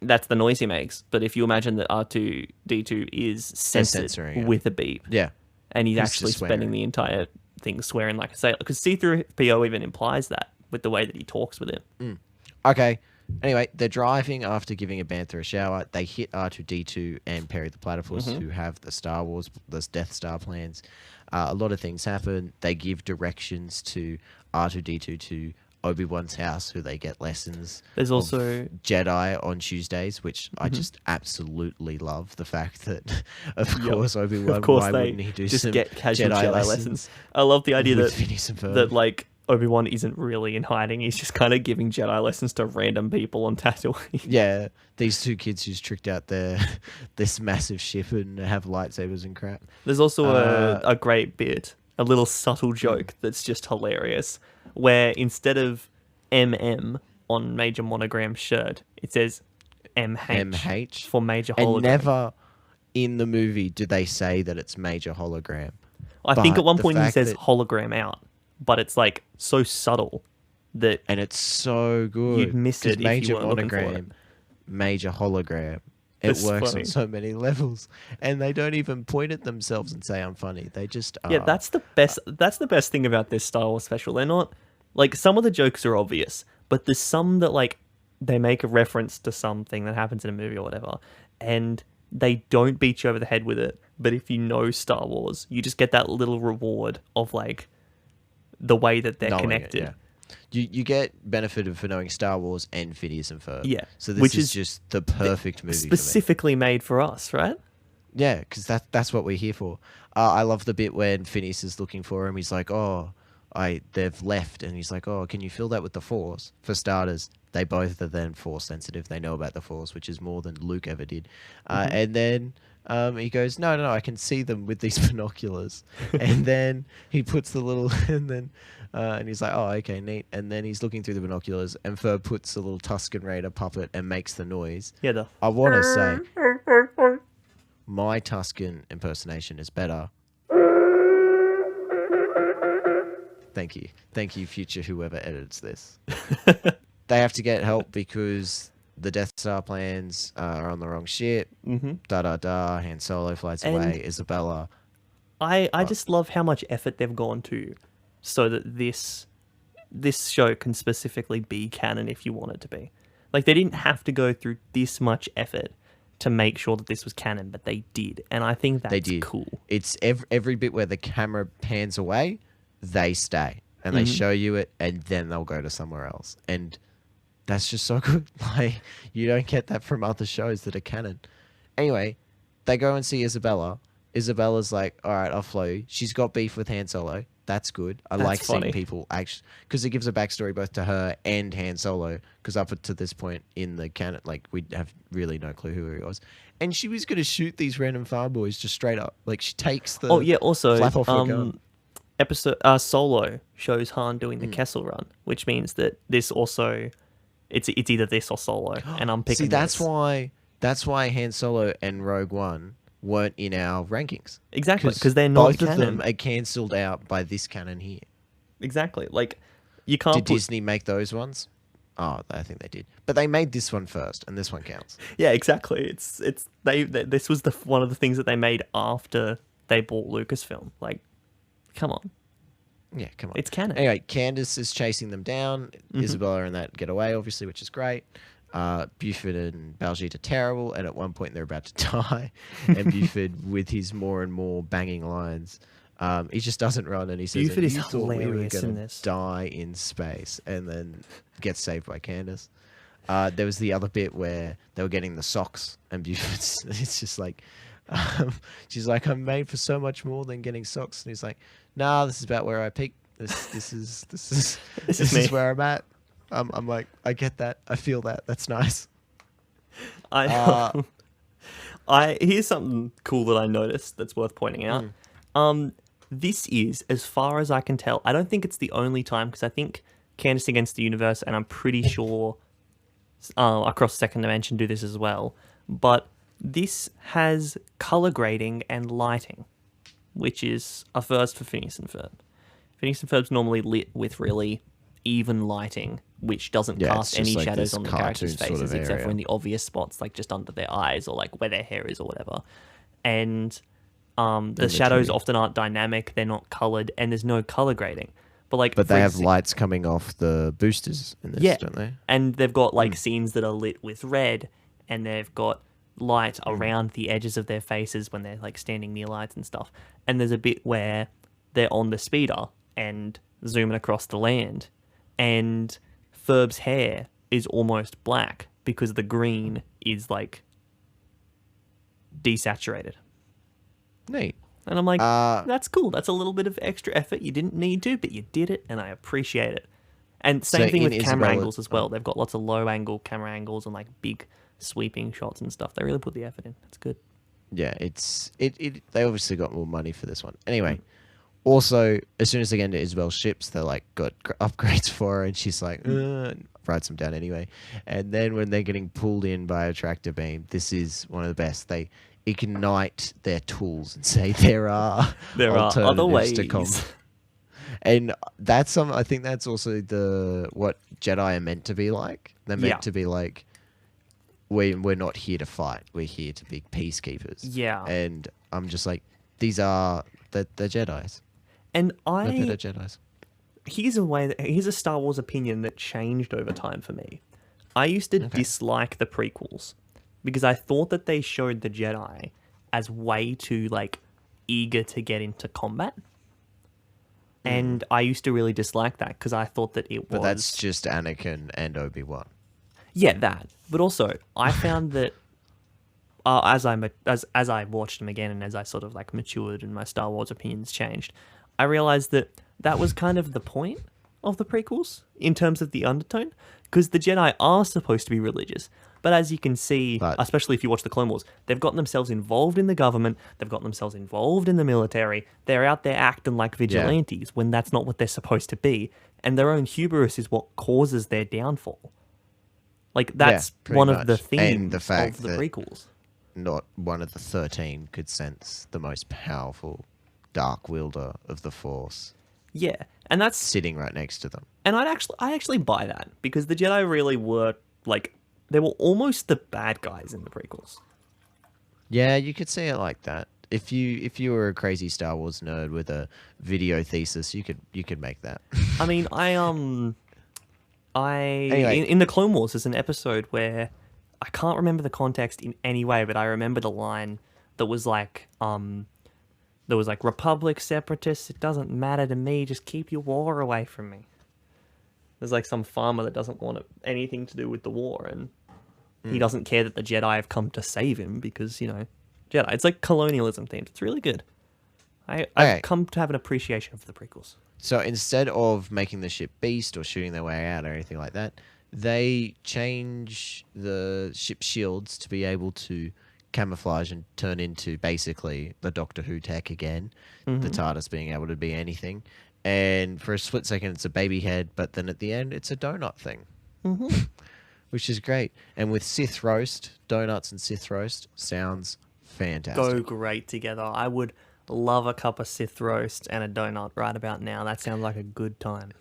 Speaker 2: that's the noise he makes. But if you imagine that R2-D2 is censored with a beep.
Speaker 1: Yeah.
Speaker 2: And he's actually spending the entire thing swearing like a sailor. Because C-3PO even implies that with the way that he talks with him.
Speaker 1: Okay. Anyway, they're driving after giving a bantha a shower. They hit R2-D2 and Perry the Platypus, who have the Death Star plans. A lot of things happen. They give directions to R2-D2 to Obi-Wan's house, who they get lessons.
Speaker 2: There's
Speaker 1: of
Speaker 2: also
Speaker 1: Jedi on Tuesdays, which I just absolutely love. The fact that, of course, Obi-Wan,
Speaker 2: of course
Speaker 1: why
Speaker 2: they
Speaker 1: wouldn't he do
Speaker 2: just
Speaker 1: some
Speaker 2: get casual
Speaker 1: Jedi,
Speaker 2: Jedi lessons. I love the idea
Speaker 1: with
Speaker 2: that
Speaker 1: Phineas and Ferb?
Speaker 2: that like Obi-Wan isn't really in hiding. He's just kind of giving Jedi lessons to random people on Tatooine.
Speaker 1: Yeah, these two kids who's tricked out this massive ship and have lightsabers and crap.
Speaker 2: There's also a great bit, a little subtle joke that's just hilarious, where instead of MM on Major Monogram's shirt, it says MH, for Major Hologram.
Speaker 1: And never in the movie do they say that it's Major Hologram.
Speaker 2: I think
Speaker 1: But
Speaker 2: at one
Speaker 1: the
Speaker 2: point he
Speaker 1: fact
Speaker 2: says
Speaker 1: that-
Speaker 2: hologram out, but it's like so subtle that
Speaker 1: And it's so good.
Speaker 2: You'd miss
Speaker 1: 'cause
Speaker 2: it if you
Speaker 1: Major
Speaker 2: weren't looking for it.
Speaker 1: Monogram, Major Hologram. It
Speaker 2: That's
Speaker 1: works
Speaker 2: funny.
Speaker 1: on so many levels, and they don't even point at themselves and say I'm funny. They just are.
Speaker 2: yeah, that's the best. That's the best thing about this Star Wars special. They're not like some of the jokes are obvious, but there's some that like they make a reference to something that happens in a movie or whatever, and they don't beat you over the head with it. But if you know Star Wars, you just get that little reward of like the way that they're
Speaker 1: knowing it,
Speaker 2: connected.
Speaker 1: yeah. You get benefited for knowing Star Wars and Phineas and Ferb.
Speaker 2: Yeah,
Speaker 1: So this
Speaker 2: which
Speaker 1: is
Speaker 2: is
Speaker 1: just the perfect movie
Speaker 2: Specifically made for us, right?
Speaker 1: for me. Yeah, because that's what we're here for. I love the bit when Phineas is looking for him. He's like, oh, they've left. And he's like, oh, can you fill that with the Force? For starters, they both are then Force sensitive. They know about the Force, which is more than Luke ever did. And then he goes, no, I can see them with these binoculars. And then he puts the little, and he's like, oh, okay, neat. And then he's looking through the binoculars, and Ferb puts a little Tusken Raider puppet and makes the noise.
Speaker 2: Yeah,
Speaker 1: I want to say my Tusken impersonation is better. Thank you, future whoever edits this. They have to get help because the Death Star plans are on the wrong ship. Da. Han Solo flies
Speaker 2: And-
Speaker 1: away. Isabella.
Speaker 2: I just love how much effort they've gone to, so that this show can specifically be canon if you want it to be. Like they didn't have to go through this much effort to make sure that this was canon, but they did, and I think that's
Speaker 1: They did.
Speaker 2: cool.
Speaker 1: It's every bit where the camera pans away, they stay and they show you it, and then they'll go to somewhere else, and that's just so good. Like you don't get that from other shows that are canon. Anyway, they go and see Isabella. Isabella's like, all right, I'll follow you. She's got beef with Han Solo. That's good. I
Speaker 2: That's
Speaker 1: like
Speaker 2: funny.
Speaker 1: seeing people actually, because it gives a backstory both to her and Han Solo. Because up to this point in the canon, like we have really no clue who he was, and she was going to shoot these random farm boys just straight up. Like she takes the
Speaker 2: Oh yeah, also
Speaker 1: flap off her gun.
Speaker 2: episode Solo shows Han doing the Kessel Run, which means that this also it's either this or Solo, and I'm picking.
Speaker 1: See, that's
Speaker 2: this.
Speaker 1: why Han Solo and Rogue One weren't in our rankings.
Speaker 2: Exactly, because they're not
Speaker 1: both
Speaker 2: canon.
Speaker 1: of them are cancelled out by this canon here.
Speaker 2: Exactly, like you can't.
Speaker 1: Did
Speaker 2: put...
Speaker 1: Disney make those ones? Oh, I think they did. But they made this one first, and this one counts.
Speaker 2: Yeah, exactly. It's this was one of the things that they made after they bought Lucasfilm. Like, come on,
Speaker 1: Yeah, come on.
Speaker 2: it's canon.
Speaker 1: Anyway, Candace is chasing them down. Isabella and that get away, obviously, which is great. Buford and Baljeet are terrible, and at one point they're about to die. And Buford, with his more and more banging lines, he just doesn't run, and he says,
Speaker 2: Buford is
Speaker 1: "You thought we were
Speaker 2: hilarious in
Speaker 1: gonna
Speaker 2: this."
Speaker 1: die in space," and then gets saved by Candace. There was the other bit where they were getting the socks, and Buford's it's just like, she's like, "I'm made for so much more than getting socks," and he's like, "Nah, this is about where I peak. This is
Speaker 2: me.
Speaker 1: where I'm at." I'm like, I get that. I feel that. That's nice.
Speaker 2: I here's something cool that I noticed that's worth pointing out. This is, as far as I can tell, I don't think it's the only time, because I think Candace Against the Universe, and I'm pretty sure Across Second Dimension do this as well, but this has color grading and lighting, which is a first for Phineas and Ferb. Phineas and Ferb's normally lit with really even lighting, which doesn't
Speaker 1: Yeah,
Speaker 2: cast
Speaker 1: it's just
Speaker 2: any
Speaker 1: like
Speaker 2: shadows
Speaker 1: this
Speaker 2: on the characters'
Speaker 1: cartoon sort
Speaker 2: faces,
Speaker 1: of
Speaker 2: except for
Speaker 1: area.
Speaker 2: in the obvious spots, like just under their eyes or like where their hair is or whatever. And the
Speaker 1: the
Speaker 2: shadows
Speaker 1: TV.
Speaker 2: often aren't dynamic; they're not colored, and there's no color grading. But
Speaker 1: But
Speaker 2: for
Speaker 1: they have
Speaker 2: exa-
Speaker 1: lights coming off the boosters in this,
Speaker 2: Yeah.
Speaker 1: don't they?
Speaker 2: and they've got
Speaker 1: Hmm.
Speaker 2: like scenes that are lit with red, and they've got light
Speaker 1: Hmm.
Speaker 2: around the edges of their faces when they're like standing near lights and stuff. And there's a bit where they're on the speeder and zooming across the land, and Ferb's hair is almost black because the green is like desaturated.
Speaker 1: Neat.
Speaker 2: And I'm like, that's cool. That's a little bit of extra effort. You didn't need to, but you did it, and I appreciate it. And same
Speaker 1: So
Speaker 2: thing
Speaker 1: in
Speaker 2: with camera
Speaker 1: Isabella-
Speaker 2: angles as well. They've got lots of low angle camera angles and like big sweeping shots and stuff. They really put the effort in. It's good.
Speaker 1: Yeah, they obviously got more money for this one. Anyway, also, as soon as they get into Isabel's ships, they're like, got upgrades for her, and she's like, writes them down anyway. And then when they're getting pulled in by a tractor beam, this is one of the best. They ignite their tools and say there are
Speaker 2: other ways
Speaker 1: to combat. And that's I think that's also what Jedi are meant to be like. They're meant to be like, we're not here to fight. We're here to be peacekeepers.
Speaker 2: Yeah.
Speaker 1: And I'm just like, these are the Jedis.
Speaker 2: And
Speaker 1: They're better Jedis.
Speaker 2: Here's a Star Wars opinion that changed over time for me. I used to dislike the prequels because I thought that they showed the Jedi as way too like eager to get into combat. And I used to really dislike that because I thought that it was...
Speaker 1: But that's just Anakin and Obi-Wan.
Speaker 2: Yeah, that. But also, I found that as I watched them again and as I sort of like matured and my Star Wars opinions changed, I realized that was kind of the point of the prequels in terms of the undertone, because the Jedi are supposed to be religious. But as you can see, especially if you watch the Clone Wars, they've gotten themselves involved in the government, they've gotten themselves involved in the military, they're out there acting like vigilantes when that's not what they're supposed to be, and their own hubris is what causes their downfall. Like, that's one of the themes
Speaker 1: and the fact
Speaker 2: of the
Speaker 1: that
Speaker 2: prequels.
Speaker 1: Not one of the 13 could sense the most powerful dark wielder of the Force.
Speaker 2: Yeah, and that's...
Speaker 1: sitting right next to them.
Speaker 2: And I actually buy that, because the Jedi really were, like... they were almost the bad guys in the prequels.
Speaker 1: Yeah, you could say it like that. If you were a crazy Star Wars nerd with a video thesis, you could make that.
Speaker 2: I mean,
Speaker 1: Anyway.
Speaker 2: in the Clone Wars, there's an episode where I can't remember the context in any way, but I remember the line that was like, Republic separatists, it doesn't matter to me, just keep your war away from me. There's like some farmer that doesn't want anything to do with the war, and he doesn't care that the Jedi have come to save him because, Jedi. It's like colonialism themed. It's really good. I've come to have an appreciation of the prequels.
Speaker 1: So instead of making the ship beast or shooting their way out or anything like that, they change the ship shields to be able to camouflage and turn into basically the Doctor Who tech again, the TARDIS being able to be anything. And for a split second, it's a baby head, but then at the end, it's a donut thing, which is great. And with Sith roast, donuts and Sith roast sounds fantastic.
Speaker 2: Go great together. I would love a cup of Sith roast and a donut right about now. That sounds like a good time.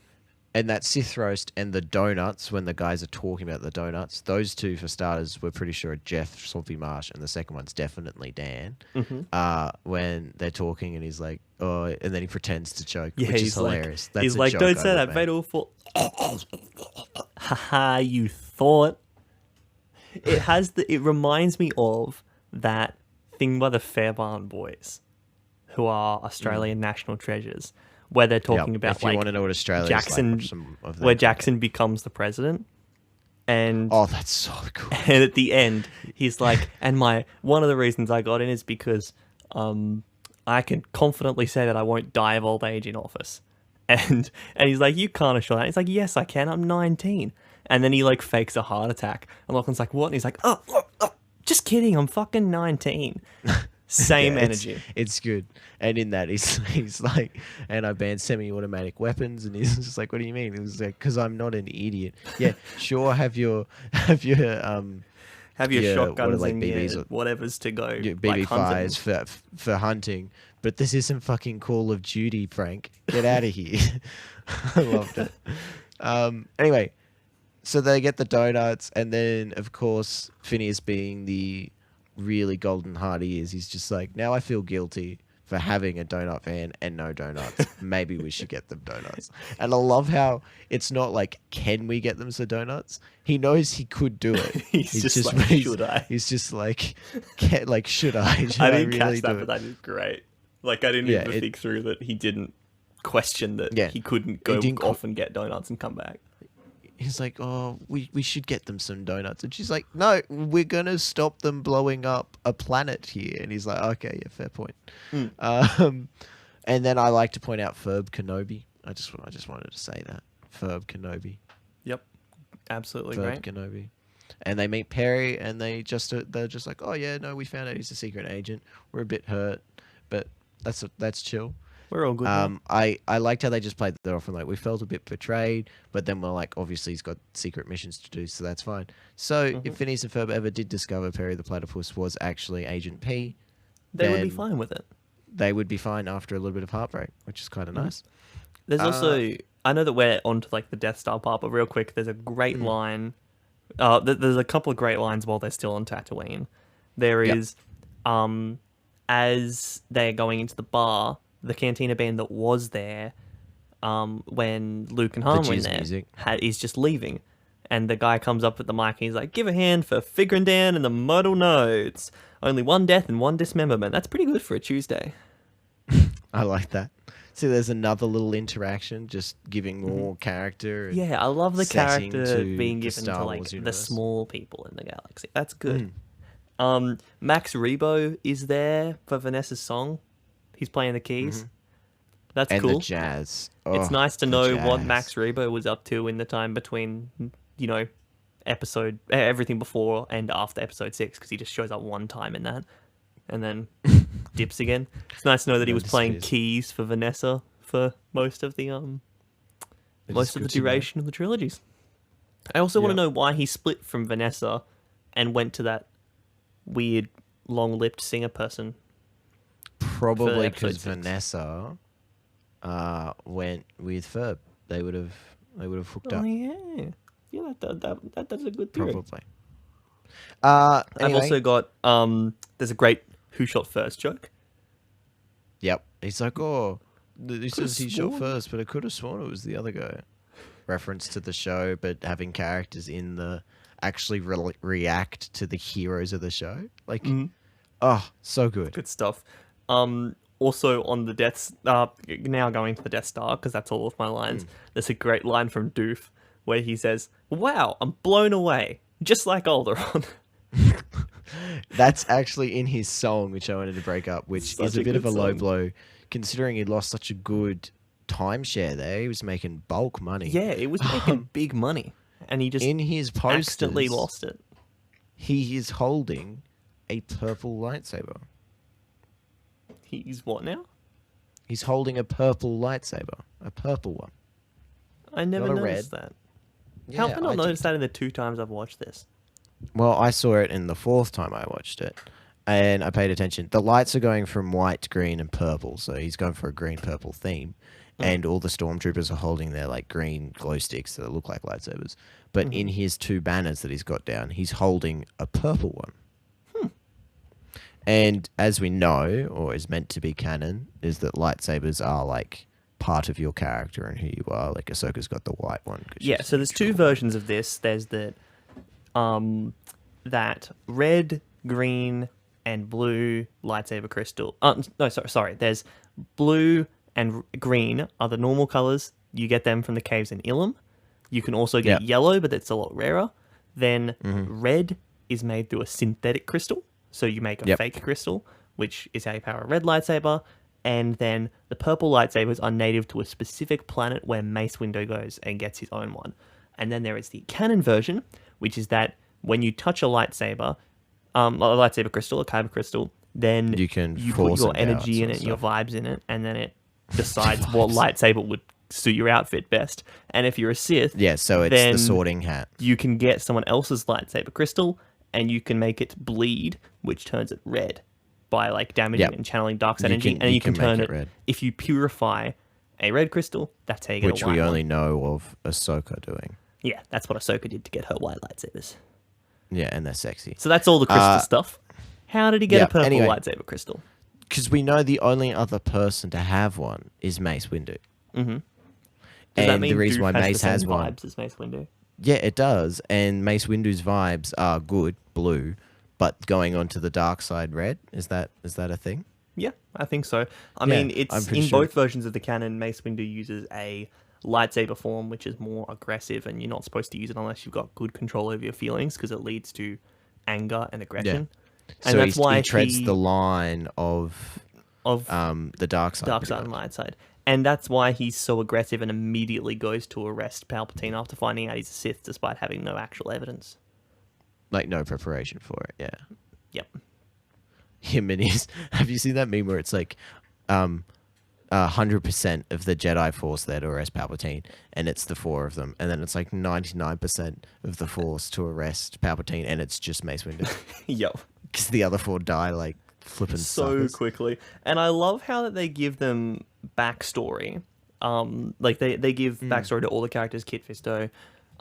Speaker 1: And that Sith roast and the donuts, when the guys are talking about the donuts, those two, for starters, we're pretty sure are Jeff Swampy Marsh, and the second one's definitely Dan. When they're talking and he's like, oh, and then he pretends to choke, which is hilarious.
Speaker 2: He's like, don't say that, Vader will fall. Haha, you thought. It reminds me of that thing by the Fairbairn Boys, who are Australian national treasures, where they're talking about,
Speaker 1: if you want to know what Australia
Speaker 2: Jackson,
Speaker 1: is like,
Speaker 2: where Jackson becomes the president. And
Speaker 1: that's so cool.
Speaker 2: And at the end, he's like, and one of the reasons I got in is because I can confidently say that I won't die of old age in office. And he's like, you can't assure that. He's like, yes, I can. I'm 19. And then he like fakes a heart attack. And Lachlan's like, what? And he's like, oh, just kidding. I'm fucking 19. Same energy.
Speaker 1: It's good. And in that, he's like, and I banned semi-automatic weapons, and he's just like, what do you mean? He was like, because I'm not an idiot. Yeah, sure. Have your shotguns
Speaker 2: and your whatever's to go.
Speaker 1: Your BB5s for hunting, but this isn't fucking Call of Duty, Frank. Get out of here. I loved it. Anyway, so they get the donuts, and then of course Phineas, being the really golden heart he is, he's just like, now I feel guilty for having a donut van and no donuts. Maybe we should get them donuts. And I love how it's not like, can we get them some donuts? He knows he could do it.
Speaker 2: He's just like, should I?
Speaker 1: He's just like, should I?
Speaker 2: I didn't catch that, but that is great. Like, I didn't even think through that he didn't question that he couldn't go off and get donuts and come back.
Speaker 1: he's like, oh, we should get them some donuts. And she's like, no, we're going to stop them blowing up a planet here. And he's like, okay, yeah, fair point. And then I like to point out Ferb Kenobi. I just wanted to say that. Ferb Kenobi.
Speaker 2: Yep. Absolutely
Speaker 1: Ferb
Speaker 2: great.
Speaker 1: Kenobi. And they meet Perry, and they're just like, oh yeah, no, we found out he's a secret agent. We're a bit hurt, but that's chill.
Speaker 2: We're all good now.
Speaker 1: I liked how they just played that off and like we felt a bit betrayed, but then we're like, obviously he's got secret missions to do, so that's fine. So if Phineas and Ferb ever did discover Perry the Platypus was actually Agent P,
Speaker 2: They would be
Speaker 1: then
Speaker 2: fine with it.
Speaker 1: they would be fine after a little bit of heartbreak, which is kind of nice.
Speaker 2: There's also, I know that we're onto like the Death Star part, but real quick, there's a great line. There's a couple of great lines while they're still on Tatooine. There is, as they're going into the bar, the Cantina band that was there, when Luke and Han were in
Speaker 1: jizz
Speaker 2: there,
Speaker 1: music.
Speaker 2: is just leaving. And the guy comes up with the mic and he's like, give a hand for figuring down in the modal notes. Only one death and one dismemberment. That's pretty good for a Tuesday.
Speaker 1: I like that. See, there's another little interaction, just giving more character. And
Speaker 2: Yeah, I love the
Speaker 1: setting
Speaker 2: character
Speaker 1: to
Speaker 2: being
Speaker 1: the
Speaker 2: given
Speaker 1: Star
Speaker 2: to like
Speaker 1: Wars
Speaker 2: the
Speaker 1: universe.
Speaker 2: small people in the galaxy. That's good. Max Rebo is there for Vanessa's song. He's playing the keys. That's
Speaker 1: and
Speaker 2: cool.
Speaker 1: the jazz.
Speaker 2: It's
Speaker 1: Oh,
Speaker 2: nice to
Speaker 1: the
Speaker 2: know what
Speaker 1: jazz.
Speaker 2: Max Rebo was up to in the time between, episode everything before and after episode 6, because he just shows up one time in that and then dips again. It's nice to know that he was playing
Speaker 1: disappears.
Speaker 2: keys for Vanessa for most of the duration of the trilogies. I also want to know why he split from Vanessa and went to that weird long-lipped singer person.
Speaker 1: Probably
Speaker 2: episode
Speaker 1: because
Speaker 2: 6.
Speaker 1: Vanessa went with Ferb. They would have hooked
Speaker 2: Oh
Speaker 1: up.
Speaker 2: yeah, that's a good theory.
Speaker 1: Probably.
Speaker 2: I've
Speaker 1: Anyway,
Speaker 2: also got there's a great "Who shot first" joke.
Speaker 1: Yep. He's like, oh, he says he shot
Speaker 2: sworn.
Speaker 1: first, but I could have sworn it was the other guy. Reference to the show, but having characters in the actually react to the heroes of the show. Like, oh, so good.
Speaker 2: Good stuff. Also on the Death, now going to the Death Star because that's all of my lines. There's a great line from Doof where he says, "Wow, I'm blown away, just like Alderaan."
Speaker 1: That's actually in his song, which I wanted to break up, which
Speaker 2: Such
Speaker 1: is
Speaker 2: a
Speaker 1: a bit of a
Speaker 2: good
Speaker 1: low
Speaker 2: song.
Speaker 1: blow, considering he lost such a good timeshare there. He was making bulk money.
Speaker 2: Yeah, it was making big money, and he just
Speaker 1: In his
Speaker 2: accidentally
Speaker 1: posters,
Speaker 2: lost it.
Speaker 1: he is holding a purple lightsaber.
Speaker 2: He's what now?
Speaker 1: He's holding a purple lightsaber, a purple one.
Speaker 2: I never
Speaker 1: Not a
Speaker 2: noticed
Speaker 1: red.
Speaker 2: that. How have I not
Speaker 1: did.
Speaker 2: noticed that in the 2 times I've watched this?
Speaker 1: Well, I saw it in the 4th time I watched it, and I paid attention. The lights are going from white, green, and purple, so he's going for a green-purple theme. And all the stormtroopers are holding their like green glow sticks that look like lightsabers. But in his 2 banners that he's got down, he's holding a purple one. And as we know, or is meant to be canon, is that lightsabers are like part of your character and who you are. Like Ahsoka's got the white one. 'cause
Speaker 2: Yeah,
Speaker 1: she's
Speaker 2: so there's 2
Speaker 1: neutral.
Speaker 2: versions of this. There's that red, green, and blue lightsaber crystal. No, sorry. There's blue and green are the normal colors. You get them from the caves in Ilum. You can also get yellow, but that's a lot rarer. Then red is made through a synthetic crystal. So you make a fake crystal, which is how you power a red lightsaber. And then the purple lightsabers are native to a specific planet where Mace Windu goes and gets his own one. And then there is the canon version, which is that when you touch a lightsaber crystal, a kyber crystal, then
Speaker 1: You can
Speaker 2: put
Speaker 1: force
Speaker 2: your
Speaker 1: it out,
Speaker 2: energy in
Speaker 1: sort of
Speaker 2: it, your
Speaker 1: stuff.
Speaker 2: vibes in it, and then it decides what lightsaber would suit your outfit best. And if you're a Sith,
Speaker 1: Yeah, so it's
Speaker 2: then
Speaker 1: the sorting hat.
Speaker 2: you can get someone else's lightsaber crystal and you can make it bleed, which turns it red by like damaging
Speaker 1: Yep.
Speaker 2: and channeling Dark's
Speaker 1: You
Speaker 2: energy.
Speaker 1: can-
Speaker 2: And
Speaker 1: you
Speaker 2: you can
Speaker 1: can make
Speaker 2: turn
Speaker 1: it
Speaker 2: it
Speaker 1: red.
Speaker 2: if you purify a red crystal. That's how you get
Speaker 1: Which
Speaker 2: a white
Speaker 1: we
Speaker 2: one.
Speaker 1: only know of Ahsoka doing.
Speaker 2: Yeah, that's what Ahsoka did to get her white lightsabers.
Speaker 1: Yeah, and they're sexy.
Speaker 2: So that's all the crystal stuff. How did he get
Speaker 1: yeah,
Speaker 2: a purple
Speaker 1: anyway.
Speaker 2: lightsaber crystal?
Speaker 1: Because we know the only other person to have one is Mace Windu.
Speaker 2: Does
Speaker 1: And
Speaker 2: that mean
Speaker 1: the reason
Speaker 2: Doof
Speaker 1: why
Speaker 2: has
Speaker 1: Mace
Speaker 2: the
Speaker 1: has
Speaker 2: same
Speaker 1: one.
Speaker 2: vibes as Mace Windu?
Speaker 1: Yeah, it does. And Mace Windu's vibes are good, blue, but going on to the dark side, red. Is that a thing?
Speaker 2: Yeah, I think so. I
Speaker 1: Yeah,
Speaker 2: mean,
Speaker 1: I'm
Speaker 2: it's
Speaker 1: pretty
Speaker 2: in
Speaker 1: sure.
Speaker 2: both versions of the canon. Mace Windu uses a lightsaber form, which is more aggressive, and you're not supposed to use it unless you've got good control over your feelings, because it leads to anger and aggression. And
Speaker 1: So
Speaker 2: that's why
Speaker 1: he treads the line of the dark side.
Speaker 2: dark
Speaker 1: pretty
Speaker 2: side and
Speaker 1: much.
Speaker 2: light side. And that's why he's so aggressive and immediately goes to arrest Palpatine after finding out he's a Sith, despite having no actual evidence.
Speaker 1: Like no preparation for it. Yeah.
Speaker 2: Yep.
Speaker 1: Him and his. Have you seen that meme where it's like, 100% of the Jedi Force there to arrest Palpatine, and it's the 4 of them, and then it's like 99% of the Force to arrest Palpatine, and it's just Mace Windu,
Speaker 2: Yep.
Speaker 1: because the other 4 die like flipping
Speaker 2: So
Speaker 1: suckers.
Speaker 2: quickly. And I love how that they give them backstory. Like they give backstory to all the characters, Kit Fisto,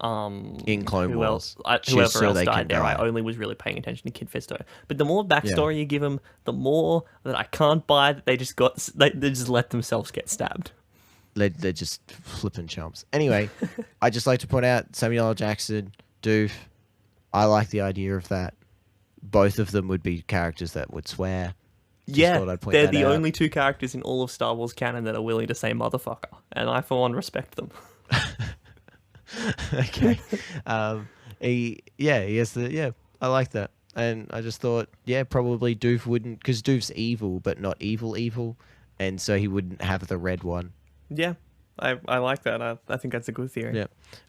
Speaker 1: In Clone
Speaker 2: who
Speaker 1: Wars,
Speaker 2: else,
Speaker 1: just
Speaker 2: whoever
Speaker 1: so
Speaker 2: else
Speaker 1: they
Speaker 2: died
Speaker 1: can
Speaker 2: there. I
Speaker 1: die.
Speaker 2: only was really paying attention to Kid Fisto. But the more backstory you give them, the more that I can't buy that they just they just let themselves get stabbed.
Speaker 1: They're just flipping chumps. Anyway, I just like to point out Samuel L. Jackson, Doof. I like the idea of that. Both of them would be characters that would swear. Just thought I'd point
Speaker 2: they're
Speaker 1: that
Speaker 2: the
Speaker 1: out.
Speaker 2: only 2 characters in all of Star Wars canon that are willing to say motherfucker, and I for one respect them.
Speaker 1: Okay. He has I like that. And I just thought, probably Doof wouldn't, because Doof's evil, but not evil, and so he wouldn't have the red one.
Speaker 2: Yeah, I like that. I think that's a good theory.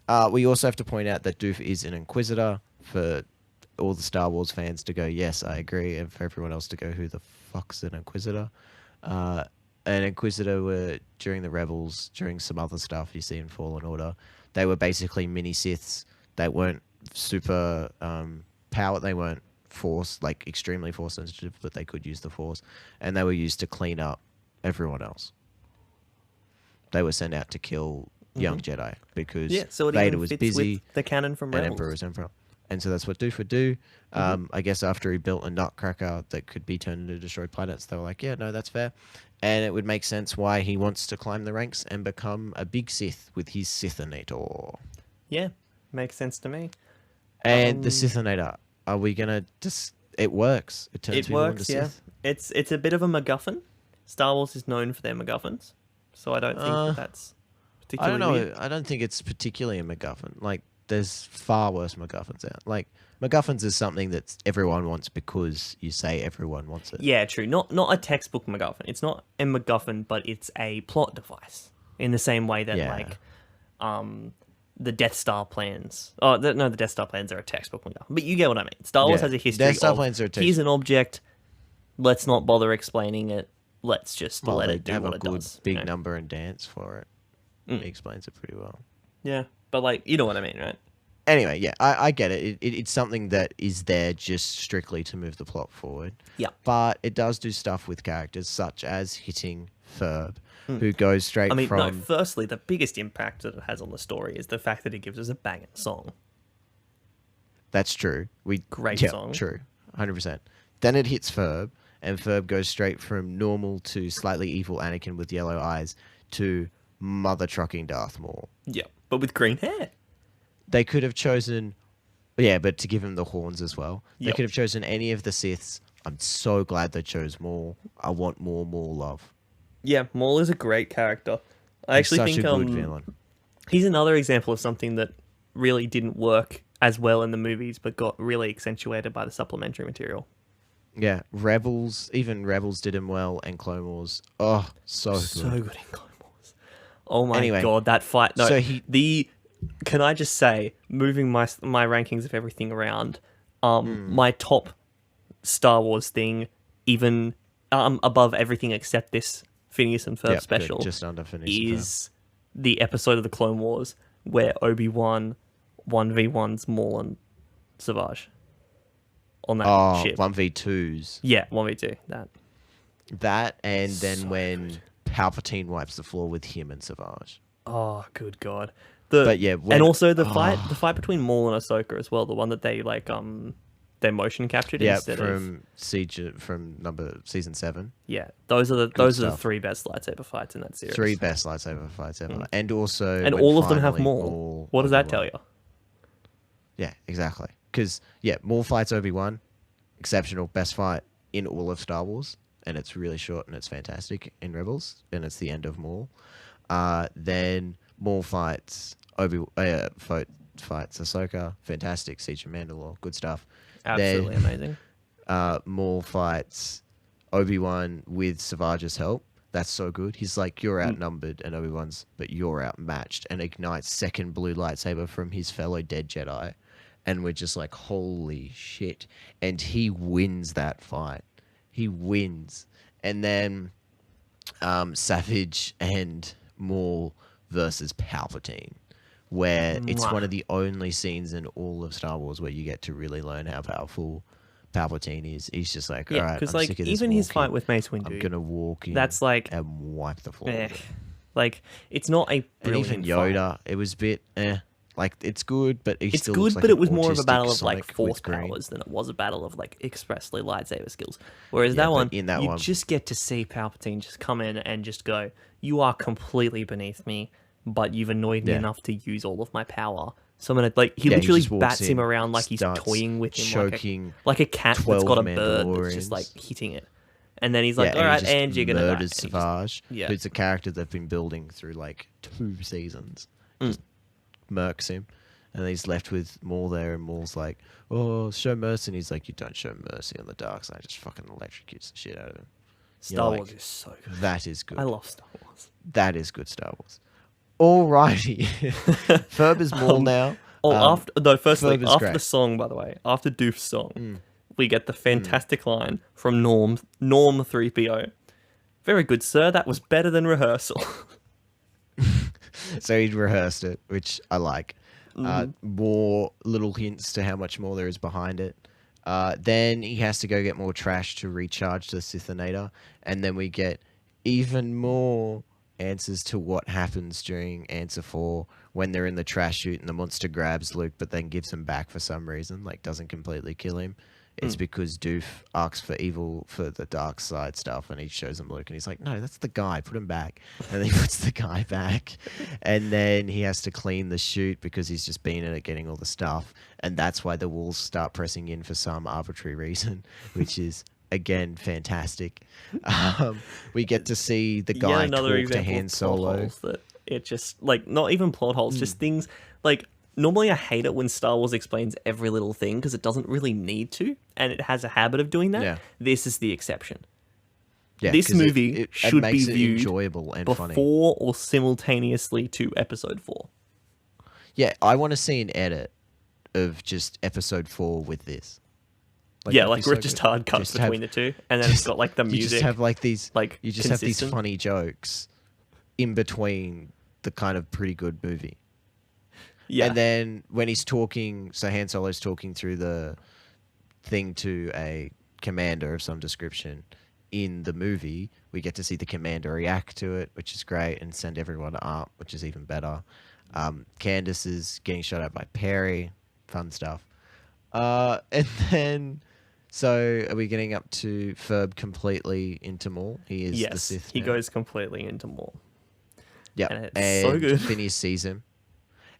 Speaker 1: Yeah. We also have to point out that Doof is an Inquisitor, for all the Star Wars fans to go, yes, I agree, and for everyone else to go, who the fuck's an Inquisitor? An Inquisitor were, during the Rebels, during some other stuff you see in Fallen Order, they were basically mini Siths. They weren't super powered, they weren't Force, like extremely Force sensitive, but they could use the Force, and they were used to clean up everyone else. They were sent out to kill young Jedi, because
Speaker 2: so it
Speaker 1: Vader
Speaker 2: even
Speaker 1: was
Speaker 2: fits
Speaker 1: busy
Speaker 2: with the canon from
Speaker 1: and
Speaker 2: Rebels.
Speaker 1: Emperor was Emperor. And so that's what Doof would do. I guess after he built a nutcracker that could be turned into destroyed planets, they were like, yeah, no, that's fair. And it would make sense why he wants to climb the ranks and become a big Sith with his Sithinator.
Speaker 2: Yeah, makes sense to me.
Speaker 1: And the Sithinator, are we going to just... It works. It turns
Speaker 2: It
Speaker 1: people
Speaker 2: works,
Speaker 1: into
Speaker 2: yeah.
Speaker 1: Sith.
Speaker 2: It's a bit of a MacGuffin. Star Wars is known for their MacGuffins, so I don't think that's
Speaker 1: I
Speaker 2: particularly
Speaker 1: don't know.
Speaker 2: weird.
Speaker 1: I don't think it's particularly a MacGuffin. Like, there's far worse MacGuffins out. Like, MacGuffins is something that everyone wants because you say everyone wants it.
Speaker 2: Yeah, true. Not a textbook MacGuffin. It's not a MacGuffin, but it's a plot device. In the same way that the Death Star plans. The Death Star plans are a textbook MacGuffin. But you get what I mean. Star Wars
Speaker 1: Yeah.
Speaker 2: has a history
Speaker 1: Death Star
Speaker 2: of,
Speaker 1: plans are a
Speaker 2: here's an object, let's not bother explaining it. Let's just
Speaker 1: Well,
Speaker 2: let
Speaker 1: they
Speaker 2: it do
Speaker 1: have
Speaker 2: what
Speaker 1: a
Speaker 2: it
Speaker 1: good
Speaker 2: does.
Speaker 1: big
Speaker 2: you know?
Speaker 1: number and dance for it. He explains it pretty well.
Speaker 2: Yeah, but like, you know what I mean, right?
Speaker 1: Anyway, yeah, I get it. It's something that is there just strictly to move the plot forward.
Speaker 2: Yeah.
Speaker 1: But it does do stuff with characters, such as hitting Ferb, who goes straight
Speaker 2: I mean,
Speaker 1: from...
Speaker 2: no, firstly, the biggest impact that it has on the story is the fact that it gives us a banging song.
Speaker 1: That's true.
Speaker 2: Great
Speaker 1: yeah,
Speaker 2: song.
Speaker 1: True, 100%. Then it hits Ferb, and Ferb goes straight from normal to slightly evil Anakin with yellow eyes to mother trucking Darth Maul.
Speaker 2: Yeah, but with green hair.
Speaker 1: They could have chosen... Yeah, but to give him the horns as well. They
Speaker 2: Yep.
Speaker 1: could have chosen any of the Siths. I'm so glad they chose Maul. I want more Maul love.
Speaker 2: Yeah, Maul is a great character. I
Speaker 1: He's
Speaker 2: actually
Speaker 1: such
Speaker 2: think
Speaker 1: a good villain.
Speaker 2: he's another example of something that really didn't work as well in the movies, but got really accentuated by the supplementary material.
Speaker 1: Yeah, even Rebels did him well, and Clone Wars. Oh, so good.
Speaker 2: So good in Clone Wars. Oh my
Speaker 1: Anyway,
Speaker 2: god, that fight! No,
Speaker 1: so
Speaker 2: can I just say, moving my rankings of everything around, my top Star Wars thing, even above everything except this Phineas and Ferb
Speaker 1: Yep, good,
Speaker 2: special,
Speaker 1: just under Phineas and Ferb.
Speaker 2: is the episode of the Clone Wars where Obi-Wan 1v1s Maul and Savage on that ship.
Speaker 1: 1v2s.
Speaker 2: Yeah, 1v2.
Speaker 1: That, and then
Speaker 2: So
Speaker 1: when Palpatine wipes the floor with him and Savage.
Speaker 2: Oh, good god.
Speaker 1: But yeah,
Speaker 2: and also the fight between Maul and Ahsoka as well, the one that they they motion captured
Speaker 1: Yeah,
Speaker 2: instead
Speaker 1: from season 7.
Speaker 2: Yeah, those are the
Speaker 1: stuff.
Speaker 2: 3 best lightsaber fights in that series.
Speaker 1: 3 best lightsaber fights ever. And also...
Speaker 2: And
Speaker 1: when
Speaker 2: all of them have
Speaker 1: finally
Speaker 2: Maul. What does that tell
Speaker 1: Obi-Wan-
Speaker 2: you?
Speaker 1: Yeah, exactly. Because, Maul fights Obi-Wan. Exceptional. Best fight in all of Star Wars. And it's really short and it's fantastic in Rebels. And it's the end of Maul. Then Maul fights fights Ahsoka. Fantastic. Siege of Mandalore. Good stuff.
Speaker 2: Absolutely
Speaker 1: Then,
Speaker 2: amazing.
Speaker 1: Maul fights Obi-Wan with Savage's help. That's so good. He's like, you're outnumbered, and Obi-Wan's, but you're outmatched, and ignites second blue lightsaber from his fellow dead Jedi. And we're just like, holy shit. And he wins that fight. He wins. And then Savage and Maul versus Palpatine, where it's one of the only scenes in all of Star Wars where you get to really learn how powerful Palpatine is. He's just like, all
Speaker 2: Yeah,
Speaker 1: right,
Speaker 2: because
Speaker 1: I'm
Speaker 2: like
Speaker 1: sick of this
Speaker 2: even his
Speaker 1: walking.
Speaker 2: fight with Mace
Speaker 1: I'm
Speaker 2: Windu,
Speaker 1: gonna walk in.
Speaker 2: that's like,
Speaker 1: and wipe the floor.
Speaker 2: eh.
Speaker 1: with it.
Speaker 2: Like it's not a
Speaker 1: And
Speaker 2: brilliant
Speaker 1: even Yoda, it was a bit like it's good, but he
Speaker 2: It's
Speaker 1: still
Speaker 2: good,
Speaker 1: looks like
Speaker 2: but
Speaker 1: an
Speaker 2: it was more of a
Speaker 1: autistic
Speaker 2: battle of
Speaker 1: Sonic
Speaker 2: like force
Speaker 1: with green.
Speaker 2: powers than it was a battle of like expressly lightsaber skills. Whereas
Speaker 1: Yeah,
Speaker 2: that
Speaker 1: but
Speaker 2: one,
Speaker 1: in that
Speaker 2: you
Speaker 1: one-
Speaker 2: just get to see Palpatine just come in and just go, "You are completely beneath me, but you've annoyed me
Speaker 1: Yeah.
Speaker 2: enough to use all of my power." So I'm gonna like he
Speaker 1: Yeah, he
Speaker 2: literally
Speaker 1: just walks
Speaker 2: bats him
Speaker 1: in,
Speaker 2: around like he's
Speaker 1: starts
Speaker 2: toying with him,
Speaker 1: choking
Speaker 2: like a cat that's
Speaker 1: 12
Speaker 2: got a bird that's just like
Speaker 1: Mandalorians.
Speaker 2: hitting it. And then he's like,
Speaker 1: yeah,
Speaker 2: "All right,
Speaker 1: he just
Speaker 2: and you're gonna die."
Speaker 1: murders
Speaker 2: And he just-
Speaker 1: Savage,
Speaker 2: yeah.
Speaker 1: who's a character they've been building through like 2 seasons. Just murks him, and he's left with Maul there, and Maul's like, "Oh, show mercy," and he's like, "You don't show mercy on the dark side." Just fucking electrocutes the shit out of him.
Speaker 2: Star
Speaker 1: like,
Speaker 2: Wars is so good.
Speaker 1: That is good.
Speaker 2: I love Star Wars.
Speaker 1: That is good Star Wars. Alrighty, Ferb is Maul now.
Speaker 2: Firstly,
Speaker 1: Ferb is
Speaker 2: after
Speaker 1: great.
Speaker 2: the song, by the way, after Doof's song, we get the fantastic line from Norm 3PO. Very good, sir. That was better than rehearsal.
Speaker 1: So he'd rehearsed it, which I like. More little hints to how much more there is behind it. Then he has to go get more trash to recharge the Sithinator, and then we get even more answers to what happens during Answer 4 when they're in the trash chute and the monster grabs Luke, but then gives him back for some reason, like doesn't completely kill him. It's because Doof asks for the dark side stuff, and he shows him Luke, and he's like, "No, that's the guy. Put him back." And then he puts the guy back, and then he has to clean the chute because he's just been in it getting all the stuff, and that's why the walls start pressing in for some arbitrary reason, which is again fantastic. We get to see the guy
Speaker 2: Yet another
Speaker 1: talk to
Speaker 2: example
Speaker 1: Han
Speaker 2: of plot
Speaker 1: Solo.
Speaker 2: holes that it just like not even plot holes, just things like. Normally, I hate it when Star Wars explains every little thing because it doesn't really need to, and it has a habit of doing that.
Speaker 1: Yeah.
Speaker 2: This is the exception.
Speaker 1: Yeah,
Speaker 2: This
Speaker 1: 'cause
Speaker 2: movie
Speaker 1: it
Speaker 2: should be
Speaker 1: makes it
Speaker 2: viewed
Speaker 1: enjoyable and
Speaker 2: before
Speaker 1: funny.
Speaker 2: or simultaneously to Episode 4.
Speaker 1: Yeah, I want to see an edit of just Episode 4 with this.
Speaker 2: Yeah,
Speaker 1: it'd
Speaker 2: like
Speaker 1: be
Speaker 2: where
Speaker 1: so
Speaker 2: it just
Speaker 1: good.
Speaker 2: hard cuts
Speaker 1: Just have-
Speaker 2: between the two, and then it's got like the
Speaker 1: You
Speaker 2: music.
Speaker 1: just have like these,
Speaker 2: like,
Speaker 1: you just have these
Speaker 2: consistent.
Speaker 1: funny jokes in between the kind of pretty good movie.
Speaker 2: Yeah,
Speaker 1: And then when he's talking, so Han Solo's talking through the thing to a commander of some description in the movie, we get to see the commander react to it, which is great, and send everyone up, which is even better. Candace is getting shot at by Perry. Fun stuff. And then, so are we getting up to Ferb completely into Maul? He is the
Speaker 2: yes,
Speaker 1: Sith
Speaker 2: he
Speaker 1: now.
Speaker 2: goes completely into Maul.
Speaker 1: Yeah,
Speaker 2: and it's so good.
Speaker 1: Phineas sees him,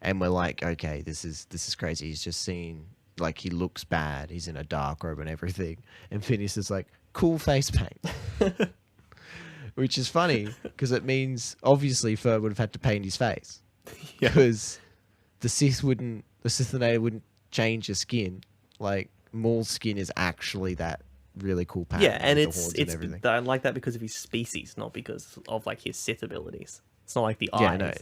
Speaker 1: and we're like, okay, this is crazy. He's just seen, like, he looks bad. He's in a dark robe and everything, and Phineas is like, cool face paint, which is funny because it means obviously Ferb would have had to paint his face
Speaker 2: Yeah.
Speaker 1: because the Sithinator wouldn't change his skin. Like Maul's skin is actually that really cool pattern.
Speaker 2: Yeah, and
Speaker 1: with the horns and
Speaker 2: it's
Speaker 1: everything.
Speaker 2: I like that because of his species, not because of like his Sith abilities. It's not like the eyes.
Speaker 1: Yeah, no,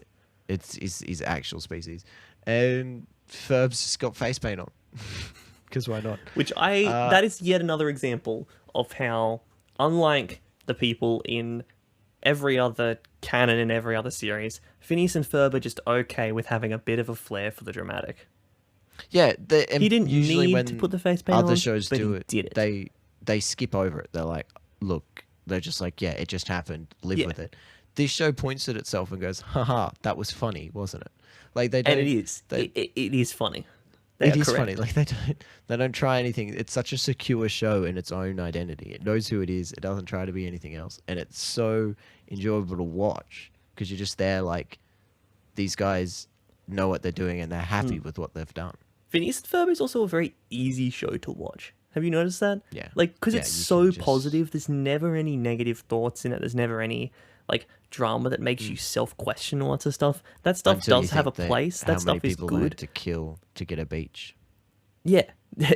Speaker 1: it's his actual species, and Ferb's just got face paint on because why not?
Speaker 2: Which that is yet another example of how, unlike the people in every other canon in every other series, Phineas and Ferb are just okay with having a bit of a flair for the dramatic.
Speaker 1: Yeah,
Speaker 2: He didn't
Speaker 1: usually
Speaker 2: need
Speaker 1: when
Speaker 2: to put the face paint
Speaker 1: other
Speaker 2: on,
Speaker 1: shows
Speaker 2: but
Speaker 1: do
Speaker 2: he
Speaker 1: it,
Speaker 2: did it.
Speaker 1: they skip over it. They're like, look, they're just like, yeah, it just happened. Live
Speaker 2: Yeah.
Speaker 1: with it. This show points at itself and goes, haha, that was funny, wasn't it? Like they don't.
Speaker 2: And it is.
Speaker 1: They,
Speaker 2: It is funny. They
Speaker 1: it
Speaker 2: are
Speaker 1: is
Speaker 2: correct.
Speaker 1: funny. Like they don't try anything. It's such a secure show in its own identity. It knows who it is. It doesn't try to be anything else, and it's so enjoyable to watch because you're just there. Like these guys know what they're doing and they're happy with what they've done.
Speaker 2: Phineas and Ferb is also a very easy show to watch. Have you noticed that?
Speaker 1: Yeah.
Speaker 2: Like, because
Speaker 1: Yeah,
Speaker 2: it's
Speaker 1: you
Speaker 2: so
Speaker 1: can just-
Speaker 2: positive. There's never any negative thoughts in it. There's never any like drama that makes you self-question lots of stuff. That stuff
Speaker 1: Until you
Speaker 2: does have a
Speaker 1: think that
Speaker 2: place.
Speaker 1: how
Speaker 2: That stuff
Speaker 1: many
Speaker 2: is
Speaker 1: people they had
Speaker 2: good.
Speaker 1: to kill to get a beach.
Speaker 2: Yeah,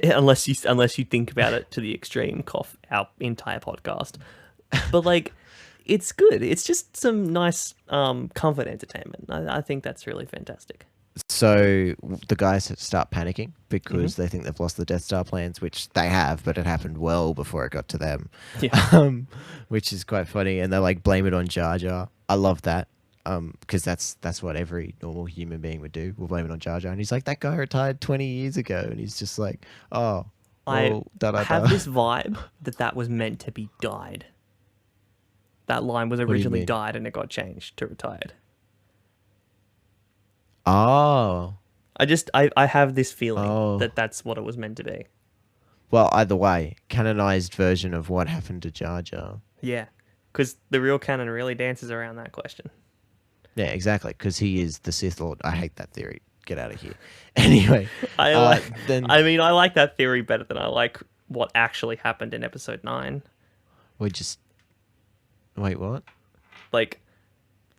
Speaker 2: unless you think about it to the extreme, cough our entire podcast. But like, it's good. It's just some nice comfort entertainment. I think that's really fantastic.
Speaker 1: So the guys start panicking because they think they've lost the Death Star plans, which they have, but it happened well before it got to them.
Speaker 2: Yeah.
Speaker 1: Which is quite funny, and they like blame it on Jar Jar. I love that. Because that's what every normal human being would do. We'll blame it on Jar Jar, and he's like, that guy retired 20 years ago, and he's just like, oh, well,
Speaker 2: I have this vibe that was meant to be dyed. That line was
Speaker 1: do you
Speaker 2: originally
Speaker 1: mean?
Speaker 2: dyed and it got changed to retired.
Speaker 1: Oh,
Speaker 2: I have this feeling
Speaker 1: Oh.
Speaker 2: that that's what it was meant to be.
Speaker 1: well, either way, canonized version of what happened to Jar Jar.
Speaker 2: Yeah, because the real canon really dances around that question.
Speaker 1: Yeah, exactly, because he is the Sith Lord. I hate that theory. Get out of here. Anyway,
Speaker 2: I like.
Speaker 1: then
Speaker 2: I mean, I like that theory better than I like what actually happened in Episode 9.
Speaker 1: we just wait. What?
Speaker 2: Like,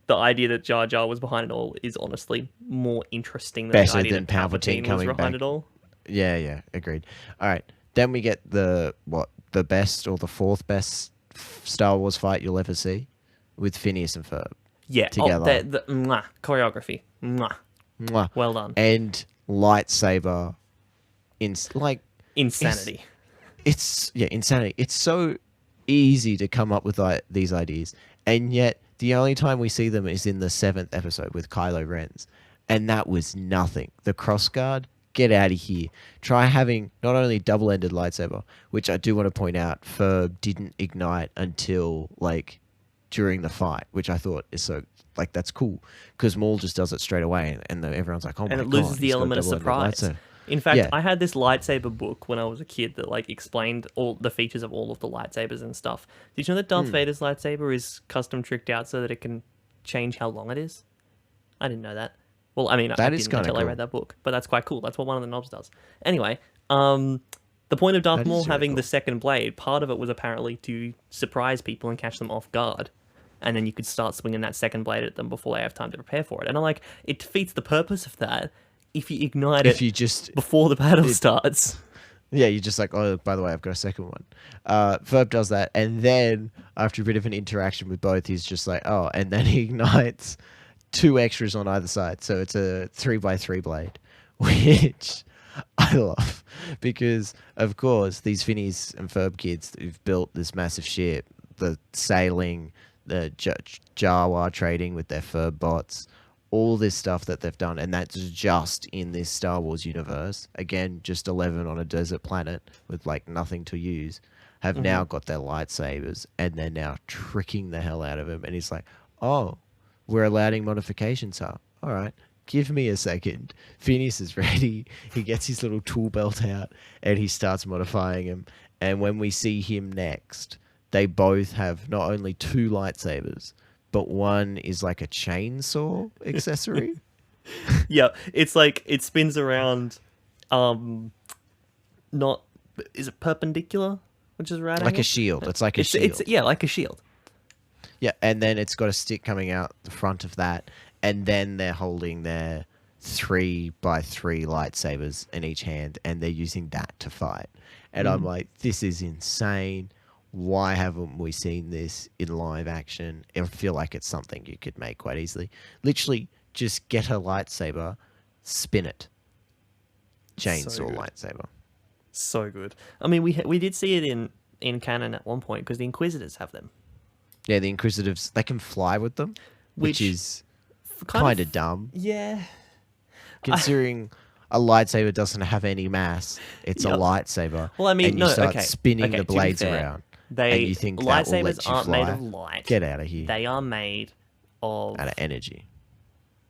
Speaker 2: the idea that Jar Jar was behind it all is honestly more interesting than
Speaker 1: Better
Speaker 2: the idea
Speaker 1: than
Speaker 2: that
Speaker 1: Palpatine
Speaker 2: Palpatine was
Speaker 1: coming
Speaker 2: behind
Speaker 1: back.
Speaker 2: it all.
Speaker 1: Yeah, agreed. All right, then we get the best or the fourth best Star Wars fight you'll ever see with Phineas and Ferb.
Speaker 2: Yeah,
Speaker 1: Together.
Speaker 2: the choreography. Mwah.
Speaker 1: Mwah.
Speaker 2: Well done.
Speaker 1: And lightsaber,
Speaker 2: Insanity.
Speaker 1: it's insanity. It's so easy to come up with these ideas, and yet the only time we see them is in the 7th episode with Kylo Ren's, and that was nothing. The crossguard, get out of here. Try having not only double-ended lightsaber, which I do want to point out, Ferb didn't ignite until like during the fight, which I thought is so like that's cool because Maul just does it straight away, and everyone's like, oh my god,
Speaker 2: And it loses the
Speaker 1: he's got
Speaker 2: element of
Speaker 1: double-ended
Speaker 2: surprise.
Speaker 1: lightsaber.
Speaker 2: In fact,
Speaker 1: Yeah.
Speaker 2: I had this lightsaber book when I was a kid that like explained all the features of all of the lightsabers and stuff. Did you know that Darth Vader's lightsaber is custom tricked out so that it can change how long it is? I didn't know that. Well, I mean, I
Speaker 1: That is
Speaker 2: didn't
Speaker 1: kinda
Speaker 2: until I
Speaker 1: cool.
Speaker 2: read that book, but that's quite cool. That's what one of the knobs does. Anyway, the point of Darth
Speaker 1: That is
Speaker 2: Maul
Speaker 1: really
Speaker 2: having
Speaker 1: cool.
Speaker 2: the second blade, part of it was apparently to surprise people and catch them off guard. And then you could start swinging that second blade at them before they have time to prepare for it. And I'm like, it defeats the purpose of that if you ignite
Speaker 1: If
Speaker 2: it
Speaker 1: you just
Speaker 2: before the battle starts.
Speaker 1: Yeah, you're just like, oh, by the way, I've got a second one. Ferb does that, and then after a bit of an interaction with both, he's just like, oh, and then he ignites 2 extras on either side, so it's a 3x3 blade, which I love because, of course, these Phineas and Ferb kids who've built this massive ship, the sailing, the Jawa trading with their Ferb bots, all this stuff that they've done, and that's just in this Star Wars universe. Again, just 11 on a desert planet with like nothing to use, have now got their lightsabers, and they're now tricking the hell out of him. And he's like, "Oh, we're allowing modifications, huh? All right, give me a second." Phineas is ready. He gets his little tool belt out, and he starts modifying him. And when we see him next, they both have not only 2 lightsabers, but one is like a chainsaw accessory.
Speaker 2: Yeah, it's like it spins around. Not is it perpendicular, which is right.
Speaker 1: Like a shield. It's like a shield.
Speaker 2: It's yeah, like a shield.
Speaker 1: Yeah, and then it's got a stick coming out the front of that, and then they're holding their 3x3 lightsabers in each hand, and they're using that to fight. And I'm like, this is insane. Why haven't we seen this in live action? I feel like it's something you could make quite easily. Literally, just get a lightsaber, spin it. Chainsaw
Speaker 2: good.
Speaker 1: lightsaber.
Speaker 2: So good. I mean, we did see it in canon at one point because the Inquisitors have them,
Speaker 1: Yeah, the Inquisitives, they can fly with them, which
Speaker 2: Which
Speaker 1: is
Speaker 2: kind
Speaker 1: kind of dumb.
Speaker 2: Yeah.
Speaker 1: Considering a lightsaber doesn't have any mass, it's a
Speaker 2: Yep.
Speaker 1: lightsaber.
Speaker 2: Well, I mean,
Speaker 1: and you
Speaker 2: no,
Speaker 1: start
Speaker 2: okay.
Speaker 1: spinning
Speaker 2: Okay,
Speaker 1: the
Speaker 2: to be
Speaker 1: blades
Speaker 2: fair,
Speaker 1: around.
Speaker 2: They
Speaker 1: and you think that will
Speaker 2: lightsabers
Speaker 1: let you
Speaker 2: aren't made
Speaker 1: fly?
Speaker 2: of light.
Speaker 1: Get out of here.
Speaker 2: They are made of.
Speaker 1: Out of energy.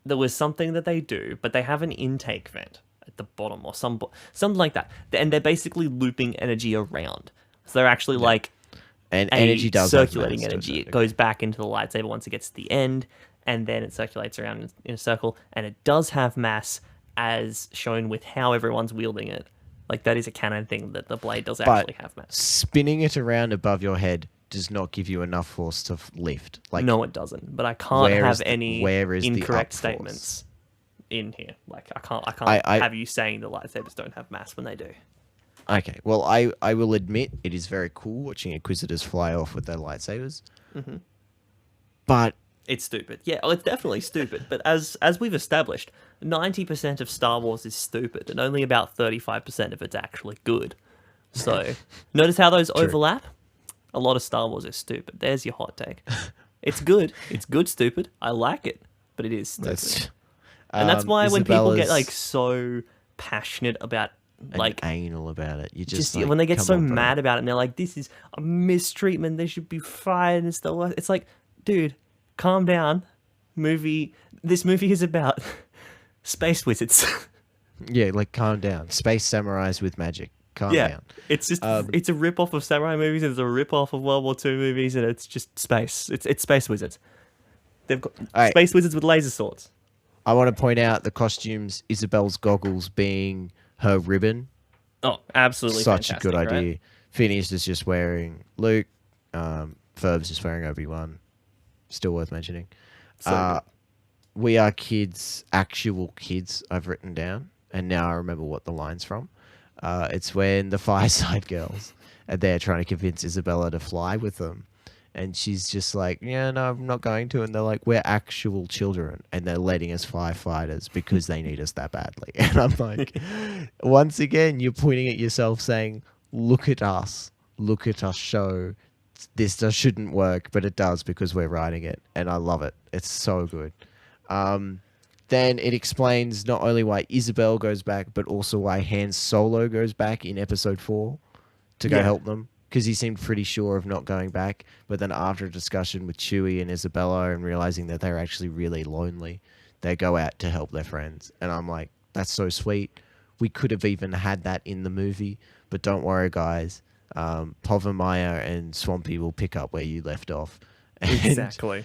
Speaker 2: There was something that they do, but they have an intake vent at the bottom or something like that, and they're basically looping energy around. So they're actually like
Speaker 1: And
Speaker 2: a
Speaker 1: energy does have
Speaker 2: circulating
Speaker 1: mass to a
Speaker 2: energy.
Speaker 1: certain
Speaker 2: It goes back into the lightsaber once it gets to the end, and then it circulates around in a circle, and it does have mass as shown with how everyone's wielding it. Like that is a canon thing that the blade does
Speaker 1: But
Speaker 2: actually have mass.
Speaker 1: spinning it around above your head does not give you enough force to lift. Like,
Speaker 2: No, it doesn't. But I can't
Speaker 1: where
Speaker 2: have
Speaker 1: is the-
Speaker 2: any
Speaker 1: where is the
Speaker 2: incorrect
Speaker 1: up force?
Speaker 2: statements in here. Like I can't
Speaker 1: I-
Speaker 2: have you saying the lightsabers don't have mass when they do.
Speaker 1: Okay, well, I will admit it is very cool watching Inquisitors fly off with their lightsabers.
Speaker 2: Mm-hmm.
Speaker 1: But
Speaker 2: It's stupid. Yeah, well, it's definitely stupid. But as we've established, 90% of Star Wars is stupid, and only about 35% of it's actually good. So notice how those overlap. A lot of Star Wars is stupid. There's your hot take. It's good. It's good. Stupid. I like it, but it is stupid.
Speaker 1: that's
Speaker 2: And that's why when people get
Speaker 1: Isabella's
Speaker 2: like so passionate about
Speaker 1: and
Speaker 2: like
Speaker 1: anal about it, you just,
Speaker 2: just
Speaker 1: like,
Speaker 2: when they get
Speaker 1: come
Speaker 2: so
Speaker 1: on, bro.
Speaker 2: mad about it and they're like, this is a mistreatment, they should be fired and stuff. It's like, dude, calm down. This movie is about space wizards.
Speaker 1: Yeah, like calm down. Space samurais with magic. Calm
Speaker 2: Yeah,
Speaker 1: down.
Speaker 2: it's just it's a rip off of samurai movies, and it's a rip off of World War II movies, and it's just space. It's space wizards. They've got
Speaker 1: Alright.
Speaker 2: space wizards with laser swords.
Speaker 1: I want to point out the costumes, Isabel's goggles being her ribbon.
Speaker 2: Oh, absolutely!
Speaker 1: Such a good
Speaker 2: fantastic,
Speaker 1: idea.
Speaker 2: right?
Speaker 1: Phineas is just wearing Luke. Ferb's just wearing Obi-Wan. Still worth mentioning.
Speaker 2: So
Speaker 1: We Are Kids, actual kids, I've written down. And now I remember what the line's from. It's when the Fireside Girls are there trying to convince Isabella to fly with them. And she's just like, yeah, no, I'm not going to. And they're like, we're actual children. And they're letting us firefighters because they need us that badly. And I'm like, once again, you're pointing at yourself saying, look at us. Look at us show this shouldn't work, but it does because we're writing it. And I love it. It's so good. Then it explains not only why Isabel goes back, but also why Han Solo goes back in episode 4 to go
Speaker 2: Yeah.
Speaker 1: help them. Because he seemed pretty sure of not going back. But then after a discussion with Chewie and Isabella and realizing that they're actually really lonely, they go out to help their friends. And I'm like, that's so sweet. We could have even had that in the movie. But don't worry, guys. Povermire and Swampy will pick up where you left off. And,
Speaker 2: exactly.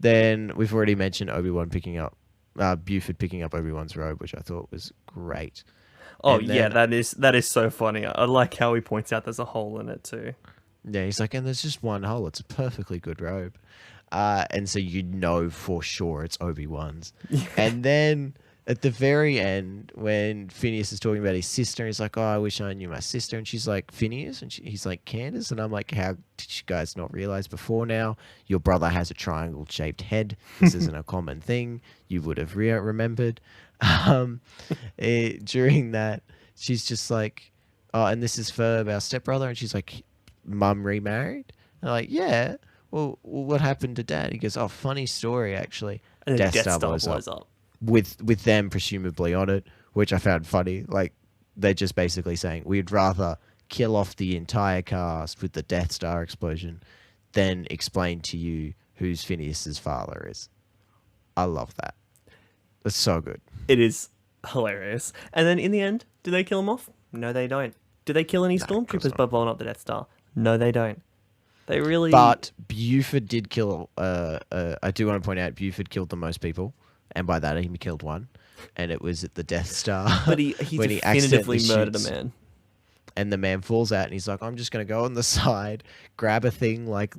Speaker 1: Then we've already mentioned Obi-Wan picking up, Buford picking up Obi-Wan's robe, which I thought was great.
Speaker 2: Oh
Speaker 1: And
Speaker 2: yeah,
Speaker 1: then-
Speaker 2: that is so funny. I like how he points out there's a hole in it too.
Speaker 1: Yeah, he's like, and there's just one hole. It's a perfectly good robe. And so you know for sure it's Obi-Wan's. And then at the very end, when Phineas is talking about his sister, he's like, oh, I wish I knew my sister. And she's like, Phineas? And he's like, Candace? And I'm like, how did you guys not realize before now? Your brother has a triangle-shaped head. This isn't a common thing. You would have remembered. During that, she's just like, oh, and this is Ferb, our stepbrother. And she's like, Mum remarried? And I'm like, yeah. Well, what happened to Dad? He goes, oh, funny story, actually.
Speaker 2: And then
Speaker 1: Death Star blows
Speaker 2: up.
Speaker 1: With them presumably on it, which I found funny. Like, they're just basically saying, we'd rather kill off the entire cast with the Death Star explosion than explain to you who's Phineas's father is. I love that. It's so good.
Speaker 2: It is hilarious. And then in the end, do they kill him off? No, they don't. Do they kill any
Speaker 1: of course
Speaker 2: stormtroopers
Speaker 1: not.
Speaker 2: by blowing up the Death Star? No, they don't. They really.
Speaker 1: But Buford did kill. I do want to point out Buford killed the most people, and by that he killed one, and it was at the Death Star.
Speaker 2: But he
Speaker 1: when
Speaker 2: definitively
Speaker 1: accidentally
Speaker 2: murdered a
Speaker 1: shoots.
Speaker 2: man.
Speaker 1: And the man falls out, and he's like, "I'm just gonna go on the side, grab a thing," like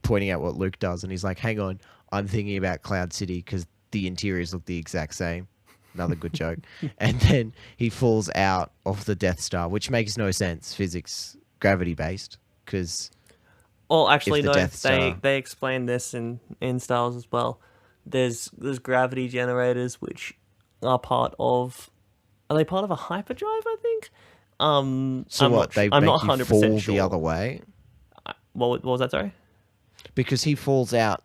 Speaker 1: pointing out what Luke does, and he's like, "Hang on, I'm thinking about Cloud City because the interiors look the exact same." Another good joke. And then he falls out of the Death Star, which makes no sense, physics, gravity based, because.
Speaker 2: Well, actually,
Speaker 1: the
Speaker 2: no.
Speaker 1: Death Star-
Speaker 2: They explain this in Star Wars as well. There's gravity generators which are part of. Are they part of a hyperdrive? I think.
Speaker 1: So
Speaker 2: I'm
Speaker 1: what?
Speaker 2: not,
Speaker 1: They
Speaker 2: I'm
Speaker 1: make
Speaker 2: not
Speaker 1: you
Speaker 2: 100%
Speaker 1: fall
Speaker 2: sure.
Speaker 1: the other way
Speaker 2: What was that? Sorry.
Speaker 1: because he falls out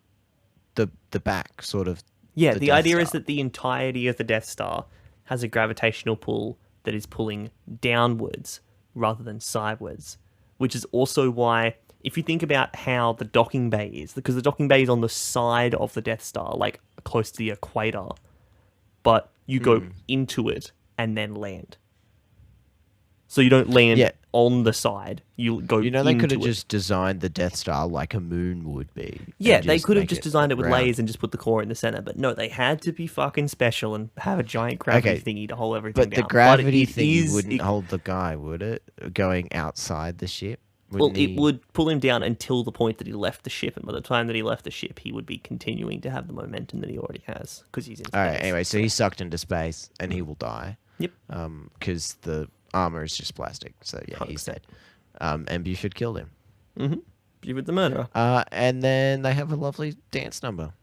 Speaker 1: the back, sort of.
Speaker 2: Yeah,
Speaker 1: the
Speaker 2: the
Speaker 1: Death
Speaker 2: idea is
Speaker 1: Star.
Speaker 2: that the entirety of the Death Star has a gravitational pull that is pulling downwards rather than sideways, which is also why, if you think about how the docking bay is, because the docking bay is on the side of the Death Star, like close to the equator, but you go into it and then land. So you don't land
Speaker 1: Yeah.
Speaker 2: on the side. You go.
Speaker 1: You know, they could have
Speaker 2: into it.
Speaker 1: just designed the Death Star like a moon would be.
Speaker 2: Yeah,
Speaker 1: and
Speaker 2: they could have
Speaker 1: make
Speaker 2: just
Speaker 1: it
Speaker 2: designed it with
Speaker 1: round.
Speaker 2: layers and just put the core in the center. But no, they had to be fucking special and have a giant gravity
Speaker 1: Okay,
Speaker 2: thingy to hold everything
Speaker 1: But
Speaker 2: down.
Speaker 1: the gravity
Speaker 2: it
Speaker 1: thing
Speaker 2: is-
Speaker 1: wouldn't
Speaker 2: it-
Speaker 1: hold the guy, would it? Going outside the ship
Speaker 2: Well,
Speaker 1: Wouldn't
Speaker 2: it
Speaker 1: he-
Speaker 2: would pull him down until the point that he left the ship, and by the time that he left the ship, he would be continuing to have the momentum that he already has because he's in space.
Speaker 1: All right. Anyway, so he's sucked into space and he will die.
Speaker 2: Yep.
Speaker 1: Because the armor is just plastic. So yeah, he's
Speaker 2: 100%.
Speaker 1: dead. And Buford killed him.
Speaker 2: Mm-hmm. Buford the murderer.
Speaker 1: And then they have a lovely dance number.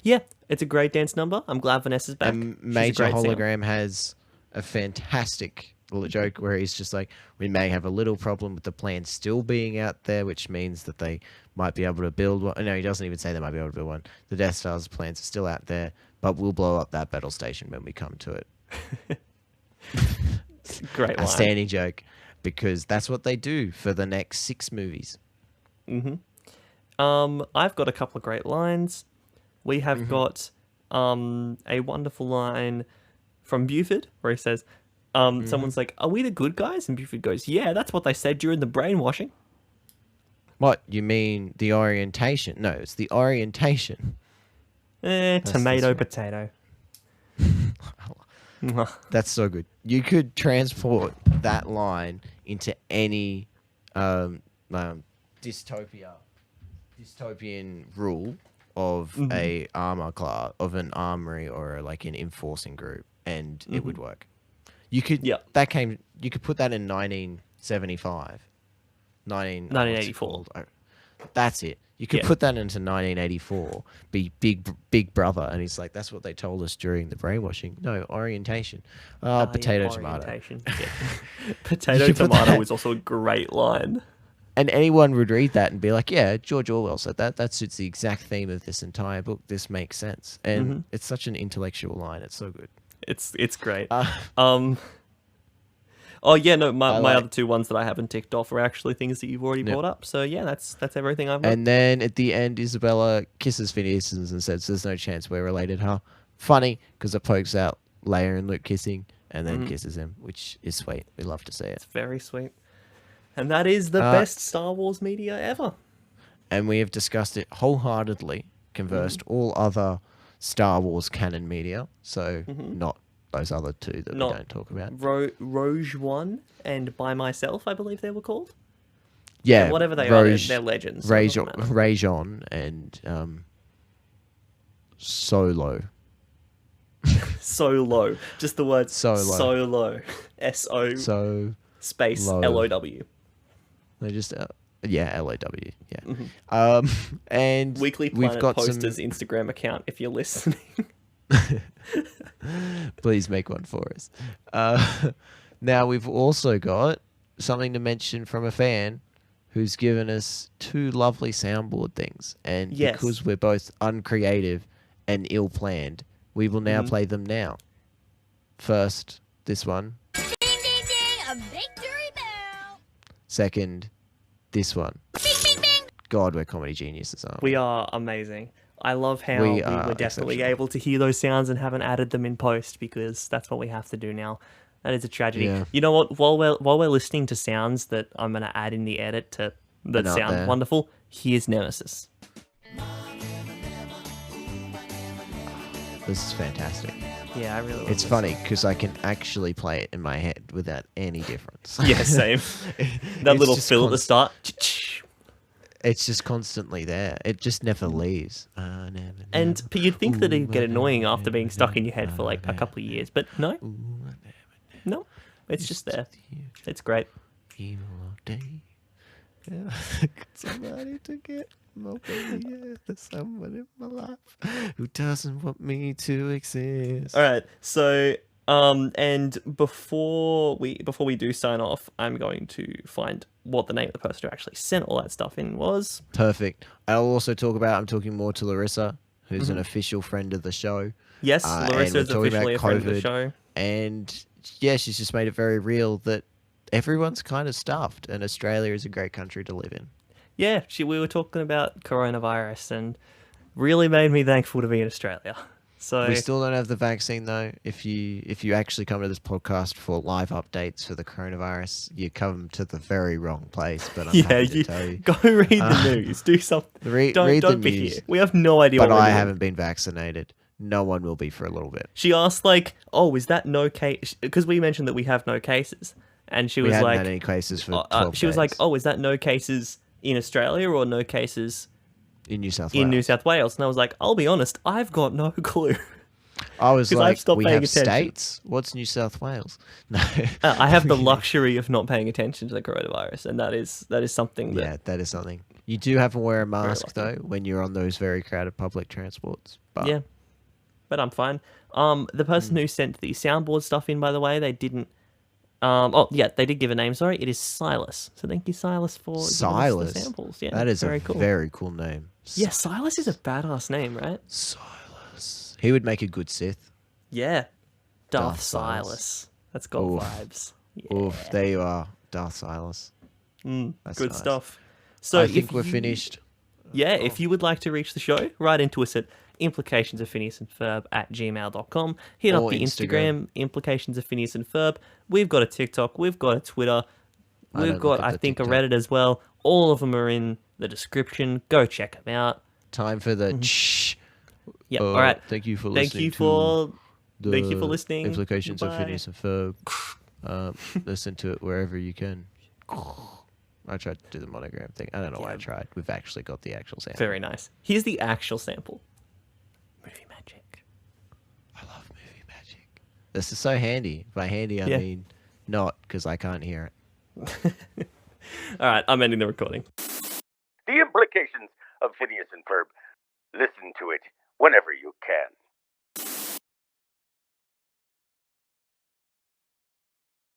Speaker 2: Yeah, it's a great dance number. I'm glad Vanessa's back.
Speaker 1: And
Speaker 2: She's a
Speaker 1: Major
Speaker 2: great singer.
Speaker 1: Hologram has a fantastic little joke where he's just like, we may have a little problem with the plan still being out there, which means that they might be able to build one. No, he doesn't even say they might be able to build one. The Death Star's plans are still out there, but we'll blow up that battle station when we come to it.
Speaker 2: Great
Speaker 1: A
Speaker 2: line.
Speaker 1: standing joke, because that's what they do for the next 6 movies.
Speaker 2: I've got a couple of great lines. We have
Speaker 1: Mm-hmm.
Speaker 2: got a wonderful line from Buford where he says, someone's like, "Are we the good guys?" And Buford goes, "Yeah, that's what they said during the brainwashing."
Speaker 1: What, you mean the orientation? No, it's the orientation.
Speaker 2: Tomato,
Speaker 1: right.
Speaker 2: potato.
Speaker 1: That's so good. You could transport that line into any dystopian rule of a armor class, of an armory or like an enforcing group, and it would work. You could
Speaker 2: Yep.
Speaker 1: You could put that in 1975.
Speaker 2: 1984.
Speaker 1: what's it called? That's it. You could
Speaker 2: Yeah.
Speaker 1: put that into 1984. Be Big Brother, and he's like, that's what they told us during the brainwashing. No, orientation. Potato, tomato.
Speaker 2: orientation. Yeah. Potato,
Speaker 1: You could put
Speaker 2: tomato
Speaker 1: that-
Speaker 2: is also a great line.
Speaker 1: And anyone would read that and be like, yeah, George Orwell said that. That suits the exact theme of this entire book. This makes sense. And it's such an intellectual line. It's so good.
Speaker 2: It's great.
Speaker 1: Uh,
Speaker 2: Oh yeah, no, my
Speaker 1: like-
Speaker 2: other 2 ones that I haven't ticked off are actually things that you've already
Speaker 1: Yep.
Speaker 2: brought up. So yeah, that's everything I've got.
Speaker 1: And then at the end, Isabella kisses Phineas and says, there's no chance we're related, huh? Funny, because it pokes out Leia and Luke kissing and then kisses him, which is sweet. We love to see it.
Speaker 2: It's very sweet. And that is the best Star Wars media ever.
Speaker 1: And we have discussed it wholeheartedly, conversed all other Star Wars canon media, so not those other 2 that
Speaker 2: Not
Speaker 1: we don't talk about.
Speaker 2: Rogue One and By Myself, I believe they were called.
Speaker 1: Yeah,
Speaker 2: Whatever they
Speaker 1: Rogue,
Speaker 2: are, they're legends. so it doesn't matter.
Speaker 1: Rajon and Solo.
Speaker 2: Solo. Just the word
Speaker 1: Solo.
Speaker 2: Solo. S-O
Speaker 1: So
Speaker 2: space
Speaker 1: low.
Speaker 2: L-O-W.
Speaker 1: they just yeah, LAW. Yeah. And
Speaker 2: Weekly
Speaker 1: we've
Speaker 2: Planet
Speaker 1: got
Speaker 2: Posters
Speaker 1: some.
Speaker 2: Instagram account if you're listening.
Speaker 1: Please make one for us. Now we've also got something to mention from a fan who's given us 2 lovely soundboard things, and
Speaker 2: Yes.
Speaker 1: because we're both uncreative and ill-planned, we will now play them now. First, this one.
Speaker 5: Ding, ding, ding, a victory bell.
Speaker 1: Second, this one.
Speaker 5: Bing, bing, bing.
Speaker 1: God, we're comedy geniuses, aren't we?
Speaker 2: We are amazing. I love how
Speaker 1: We
Speaker 2: we
Speaker 1: are
Speaker 2: were definitely
Speaker 1: exceptional.
Speaker 2: able to hear those sounds and haven't added them in post because that's what we have to do now. That is a tragedy.
Speaker 1: Yeah.
Speaker 2: You know what? While we're listening to sounds that I'm going to add in the edit that
Speaker 1: And out
Speaker 2: sound
Speaker 1: there.
Speaker 2: wonderful, here's Nemesis.
Speaker 1: This is fantastic.
Speaker 2: Yeah, I really love
Speaker 1: It's
Speaker 2: this.
Speaker 1: funny because I can actually play it in my head without any difference.
Speaker 2: Yeah, same. That
Speaker 1: It's
Speaker 2: little
Speaker 1: just
Speaker 2: fill at the start.
Speaker 1: It's just constantly there. It just never leaves.
Speaker 2: And you'd think that it'd get annoying after being stuck in your head for like a couple of years, but no. No, it's just there. It's great.
Speaker 1: Evil day. Yeah. Somebody to get more baby. Yeah, there's someone in my life who doesn't want me to exist.
Speaker 2: All right. So, and before we do sign off, I'm going to find what the name of the person who actually sent all that stuff in was.
Speaker 1: Perfect. I'm talking more to Larissa, who's an official friend of the show.
Speaker 2: Yes,
Speaker 1: And
Speaker 2: Larissa is
Speaker 1: we're talking
Speaker 2: officially a
Speaker 1: about
Speaker 2: friend of the
Speaker 1: COVID.
Speaker 2: show.
Speaker 1: And yeah, she's just made it very real that everyone's kind of stuffed, and Australia is a great country to live in.
Speaker 2: Yeah, we were talking about coronavirus and really made me thankful to be in Australia. So
Speaker 1: We still don't have the vaccine though. If you actually come to this podcast for live updates for the coronavirus, you come to the very wrong place. But I'm
Speaker 2: yeah,
Speaker 1: happy to
Speaker 2: you
Speaker 1: tell you.
Speaker 2: go read the news. Do something.
Speaker 1: Read
Speaker 2: Don't
Speaker 1: the
Speaker 2: be
Speaker 1: news.
Speaker 2: here. We have no idea
Speaker 1: But
Speaker 2: what we're
Speaker 1: I
Speaker 2: doing.
Speaker 1: haven't been vaccinated. No one will be for a little bit.
Speaker 2: She asked, like, oh, is that no case? Because we mentioned that we have no cases. And she
Speaker 1: We
Speaker 2: was
Speaker 1: hadn't
Speaker 2: like,
Speaker 1: had any cases for 12
Speaker 2: she was like,
Speaker 1: days
Speaker 2: oh, is that no cases in Australia or no cases
Speaker 1: in New South Wales.
Speaker 2: in New South Wales? And I was like, I'll be honest, I've got no clue.
Speaker 1: I was
Speaker 2: 'Cause I've
Speaker 1: like,
Speaker 2: stopped
Speaker 1: we
Speaker 2: paying
Speaker 1: have
Speaker 2: attention.
Speaker 1: states? What's New South Wales? No.
Speaker 2: I have the luxury of not paying attention to the coronavirus, and that is something that
Speaker 1: Yeah, that is something. You do have to wear a mask,
Speaker 2: lucky.
Speaker 1: though, when you're on those very crowded public transports. But
Speaker 2: yeah, but I'm fine. The person who sent the soundboard stuff in, by the way, they didn't. They did give a name. Sorry, it is Silas. So thank you, Silas, for giving us
Speaker 1: Silas.
Speaker 2: the samples. Yeah,
Speaker 1: that is
Speaker 2: very
Speaker 1: a
Speaker 2: cool.
Speaker 1: very cool name.
Speaker 2: Yeah, Silas is a badass name, right?
Speaker 1: Silas. He would make a good Sith.
Speaker 2: Yeah, Darth
Speaker 1: Silas.
Speaker 2: Silas. That's got
Speaker 1: Oof.
Speaker 2: vibes. Yeah.
Speaker 1: Oof, there you are, Darth Silas. That's
Speaker 2: Good
Speaker 1: nice.
Speaker 2: stuff. So
Speaker 1: I think
Speaker 2: if
Speaker 1: we're
Speaker 2: you-
Speaker 1: finished.
Speaker 2: Yeah, if you would like to reach the show, write into us at implicationsof@gmail.com. Hit
Speaker 1: Or
Speaker 2: up the
Speaker 1: Instagram.
Speaker 2: Instagram, Implications of Phineas and Ferb. We've got a TikTok, we've got a Twitter,
Speaker 1: I
Speaker 2: we've
Speaker 1: don't
Speaker 2: got,
Speaker 1: look at
Speaker 2: I
Speaker 1: the
Speaker 2: think, a
Speaker 1: TikTok.
Speaker 2: Reddit as well. All of them are in the description. Go check them out.
Speaker 1: Time for the shh.
Speaker 2: Yeah, all right.
Speaker 1: Thank you for
Speaker 2: Thank
Speaker 1: listening
Speaker 2: you
Speaker 1: to
Speaker 2: for
Speaker 1: the
Speaker 2: thank you for listening.
Speaker 1: Implications of
Speaker 2: Goodbye.
Speaker 1: Phineas and Ferb. Listen to it wherever you can. I tried to do the monogram thing. I don't know why I tried. We've actually got the actual sample.
Speaker 2: Very nice. Here's the actual sample. Movie magic.
Speaker 1: I love movie magic. This is so handy. By handy, I
Speaker 2: Yeah.
Speaker 1: mean not, because I can't hear it.
Speaker 2: All right, I'm ending the recording.
Speaker 3: The Implications of Phineas and Ferb. Listen to it whenever you can.